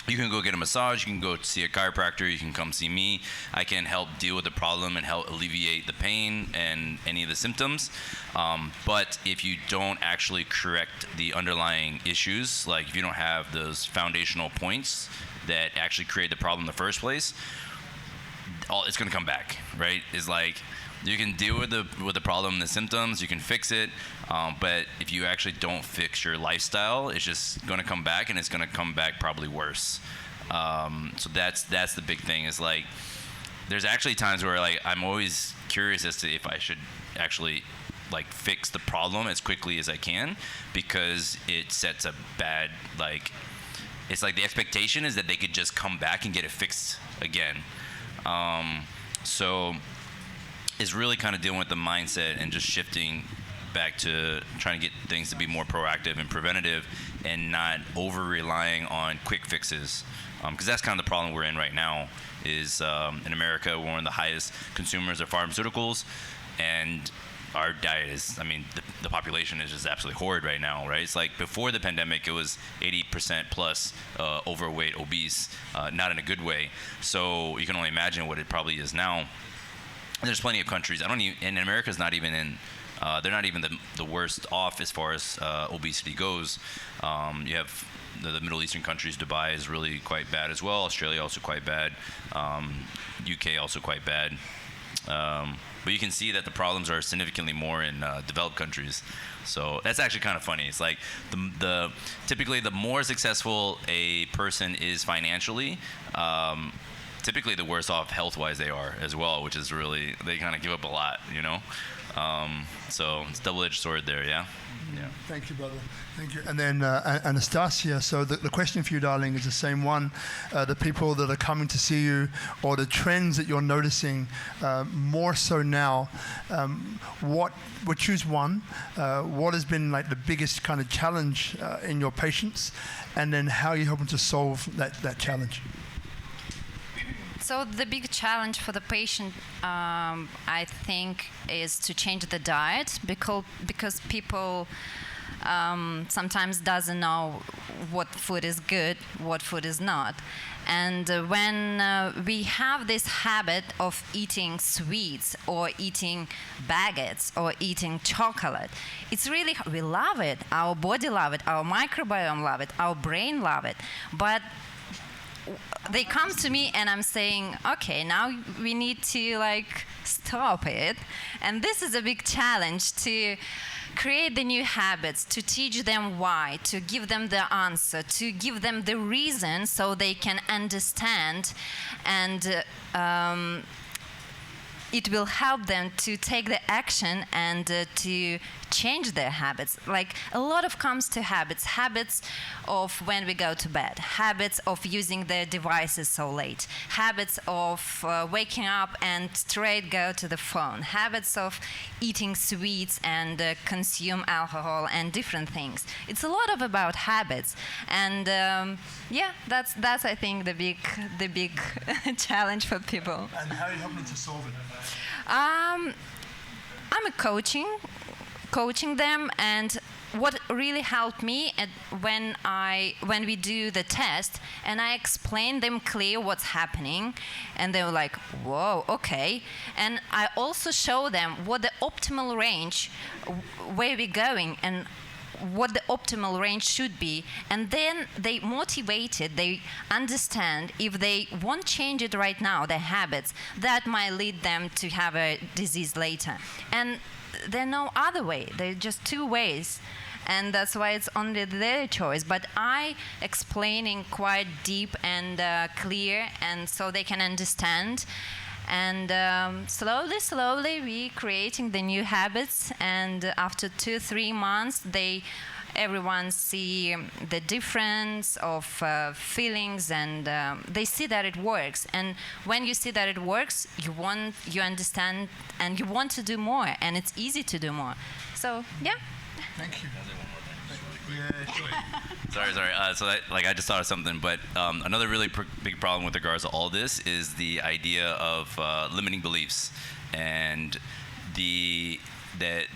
you can go get a massage, you can go see a chiropractor, you can come see me. I can help deal with the problem and help alleviate the pain and any of the symptoms. But if you don't actually correct the underlying issues, like if you don't have those foundational points that actually create the problem in the first place, it's going to come back, right? It's like, you can deal with the problem and the symptoms, you can fix it, but if you actually don't fix your lifestyle, it's just going to come back, and it's going to come back probably worse. So that's the big thing, is like, there's actually times where like I'm always curious as to if I should actually like fix the problem as quickly as I can, because it sets a bad, like, it's like the expectation is that they could just come back and get it fixed again. So is really kind of dealing with the mindset and just shifting back to trying to get things to be more proactive and preventative, and not over relying on quick fixes, because that's kind of the problem we're in right now. Is in America, we're one of the highest consumers of pharmaceuticals, and our diet is, I mean, the population is just absolutely horrid right now, right? It's like before the pandemic, it was 80% plus overweight, obese, not in a good way. So you can only imagine what it probably is now. And there's plenty of countries. And America's not even in, they're not even the worst off as far as obesity goes. You have the Middle Eastern countries. Dubai is really quite bad as well. Australia also quite bad. UK also quite bad. But you can see that the problems are significantly more in developed countries. So that's actually kind of funny. It's like typically the more successful a person is financially, typically the worse off health-wise they are as well, which is really, they kind of give up a lot, you know? So it's a double-edged sword there, yeah? Yeah. Thank you, brother. Thank you. And then Anastasia, so the question for you, darling, is the same one. The people that are coming to see you, or the trends that you're noticing more so now, we'll choose one. What has been like the biggest kind of challenge in your patients, and then how are you hoping to solve that challenge? So the big challenge for the patient, I think, is to change the diet, because people sometimes doesn't know what food is good, what food is not. And when we have this habit of eating sweets or eating baguettes or eating chocolate, it's really, we love it, our body love it, our microbiome love it, our brain love it, but they come to me and I'm saying, okay, now we need to like stop it. And this is a big challenge, to create the new habits, to teach them why, to give them the answer, to give them the reason so they can understand, and it will help them to take the action and to change their habits. Like, a lot of comes to habits of when we go to bed, habits of using their devices so late, habits of waking up and straight go to the phone, habits of eating sweets and consume alcohol and different things. It's a lot of about habits, and yeah, that's I think the big challenge for people. And how are you hoping to solve it? I'm coaching them, and what really helped me when we do the test and I explain them clear what's happening, and they were like, whoa, okay. And I also show them what the optimal range, where we're going, and what the optimal range should be, and then they motivated, they understand if they won't change it right now, their habits, that might lead them to have a disease later. And there's no other way, there are just two ways, and that's why it's only their choice. But I explaining quite deep and clear, and so they can understand. And slowly we creating the new habits, and after 2-3 months everyone see the difference of feelings, and they see that it works. And when you see that it works, you understand, and you want to do more, and it's easy to do more. So yeah. Thank you. Yeah, sure. Sorry. So I just thought of something, but another really big problem with regards to all this is the idea of limiting beliefs, and the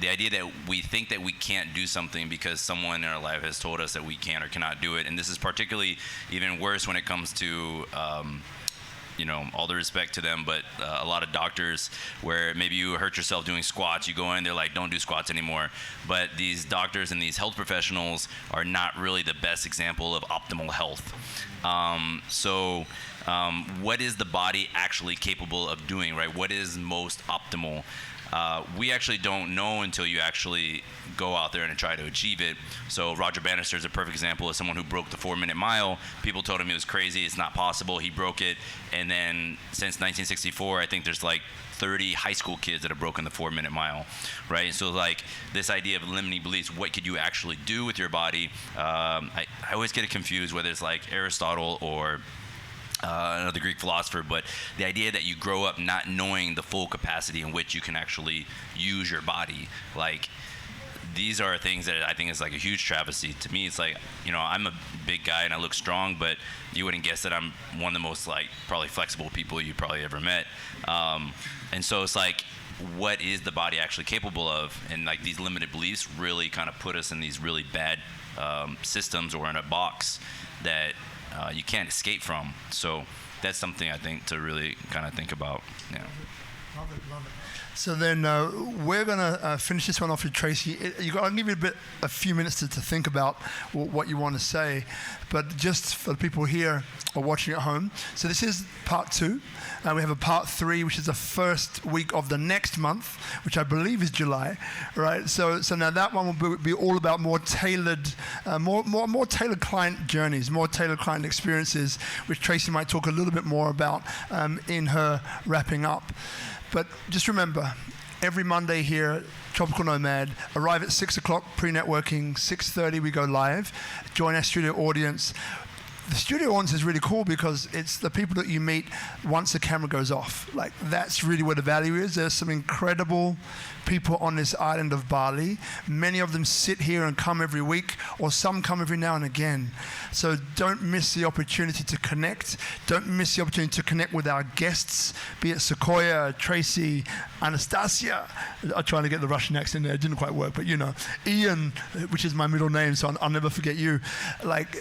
idea that we think that we can't do something because someone in our life has told us that we can or cannot do it. And this is particularly even worse when it comes to all the respect to them, but a lot of doctors where maybe you hurt yourself doing squats, you go in, they're like, don't do squats anymore. But these doctors and these health professionals are not really the best example of optimal health. What is the body actually capable of doing, right? What is most optimal? We actually don't know until you actually go out there and try to achieve it. So Roger Bannister is a perfect example of someone who broke the 4-minute mile. People told him it was crazy, it's not possible. He broke it, and then since 1964, I think there's like 30 high school kids that have broken the 4-minute mile, right? So like this idea of limiting beliefs, what could you actually do with your body? I always get it confused whether it's like Aristotle or another Greek philosopher, but the idea that you grow up not knowing the full capacity in which you can actually use your body, like these are things that I think is like a huge travesty. To me, it's like, you know, I'm a big guy and I look strong, but you wouldn't guess that I'm one of the most like probably flexible people you probably ever met. And so it's like, what is the body actually capable of? And like these limited beliefs really kind of put us in these really bad systems or in a box that you can't escape from. So that's something I think to really kind of think about. Yeah. Love it. So then we're going to finish this one off with Tracey. I'll give you a few minutes to think about what you want to say. But just for the people here or watching at home, so this is part 2. We have a part 3, which is the first week of the next month, which I believe is July, right? So now that one will be all about more tailored, more tailored client journeys, more tailored client experiences, which Tracey might talk a little bit more about in her wrapping up. But just remember, every Monday here, Tropical Nomad, arrive at 6 o'clock, pre-networking, 6:30 we go live, join our studio audience. The studio audience is really cool because it's the people that you meet once the camera goes off. Like, that's really where the value is. There's some incredible people on this island of Bali. Many of them sit here and come every week, or some come every now and again. So don't miss the opportunity to connect. Don't miss the opportunity to connect with our guests, be it Sequoia, Tracey, Anastasia. I'm trying to get the Russian accent there. It didn't quite work, but you know. Ian, which is my middle name, so I'll never forget you. Like,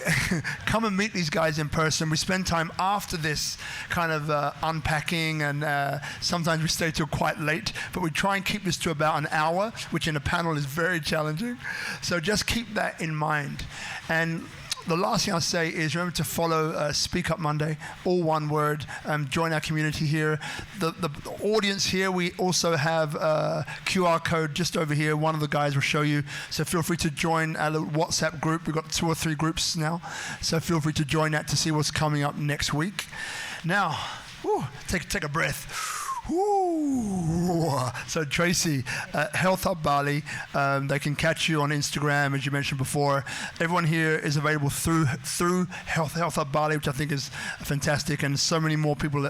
come and meet these guys in person. We spend time after this kind of unpacking, and sometimes we stay till quite late, but we try and keep this to about an hour, which in a panel is very challenging. So just keep that in mind. And the last thing I'll say is remember to follow SpeakuP Monday, all one word. Join our community here. The audience here, we also have a QR code just over here. One of the guys will show you. So feel free to join our little WhatsApp group. We've got 2 or 3 groups now. So feel free to join that to see what's coming up next week. Now, take a breath. Ooh. So Tracey, Health Hub Bali, they can catch you on Instagram, as you mentioned before. Everyone here is available through Health Hub Bali, which I think is fantastic, and so many more people,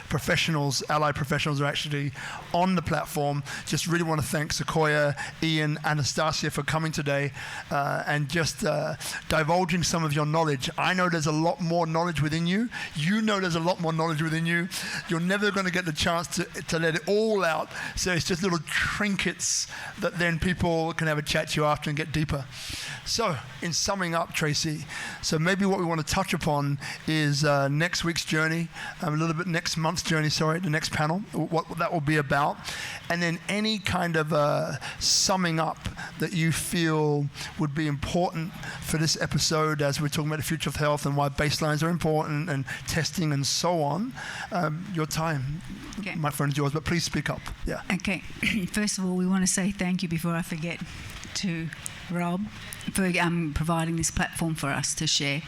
professionals, allied professionals, are actually on the platform. Just really want to thank Sequoia, Ian, Anastasia for coming today and just divulging some of your knowledge. I know there's a lot more knowledge within you. You know there's a lot more knowledge within you. You're never going to get the chance to let it all out. So it's just little trinkets that then people can have a chat to you after and get deeper. So in summing up, Tracey, so maybe what we want to touch upon is next week's journey, a little bit next month's journey, the next panel, what that will be about. And then any kind of summing up that you feel would be important for this episode as we're talking about the future of health and why baselines are important and testing and so on. Your time. Okay. My friend is yours, but please speak up. Yeah. Okay. First of all, we want to say thank you before I forget to Rob for providing this platform for us to share.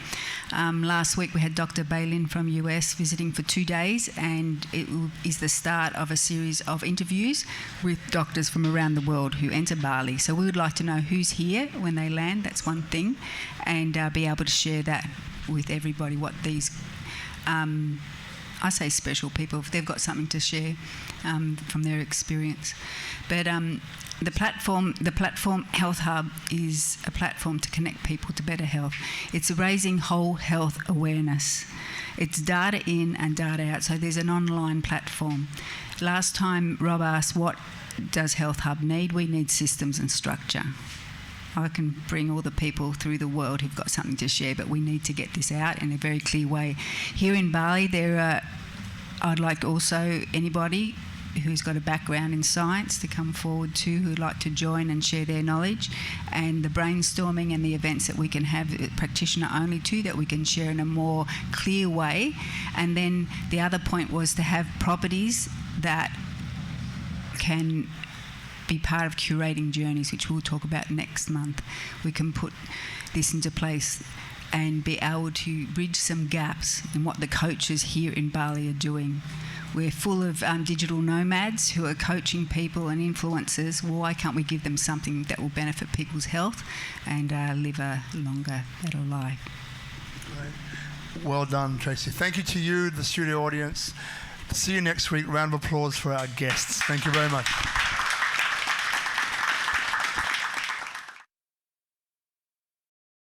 Last week we had Dr. Bailin from US visiting for 2 days, and it is the start of a series of interviews with doctors from around the world who enter Bali. So we would like to know who's here when they land, that's one thing, and be able to share that with everybody, what these I say special people, if they've got something to share from their experience. But the platform Health Hub is a platform to connect people to better health. It's raising whole health awareness. It's data in and data out, so there's an online platform. Last time Rob asked, what does Health Hub need? We need systems and structure. I can bring all the people through the world who've got something to share, but we need to get this out in a very clear way. Here in Bali, I'd like also anybody who's got a background in science to come forward too, who'd like to join and share their knowledge, and the brainstorming and the events that we can have practitioner only too, that we can share in a more clear way. And then the other point was to have properties that can be part of curating journeys, which we'll talk about next month. We can put this into place and be able to bridge some gaps in what the coaches here in Bali are doing. We're full of digital nomads who are coaching people and influencers. Why can't we give them something that will benefit people's health and live a longer, better life? Great. Well done, Tracey. Thank you to you, the studio audience. See you next week. Round of applause for our guests. Thank you very much.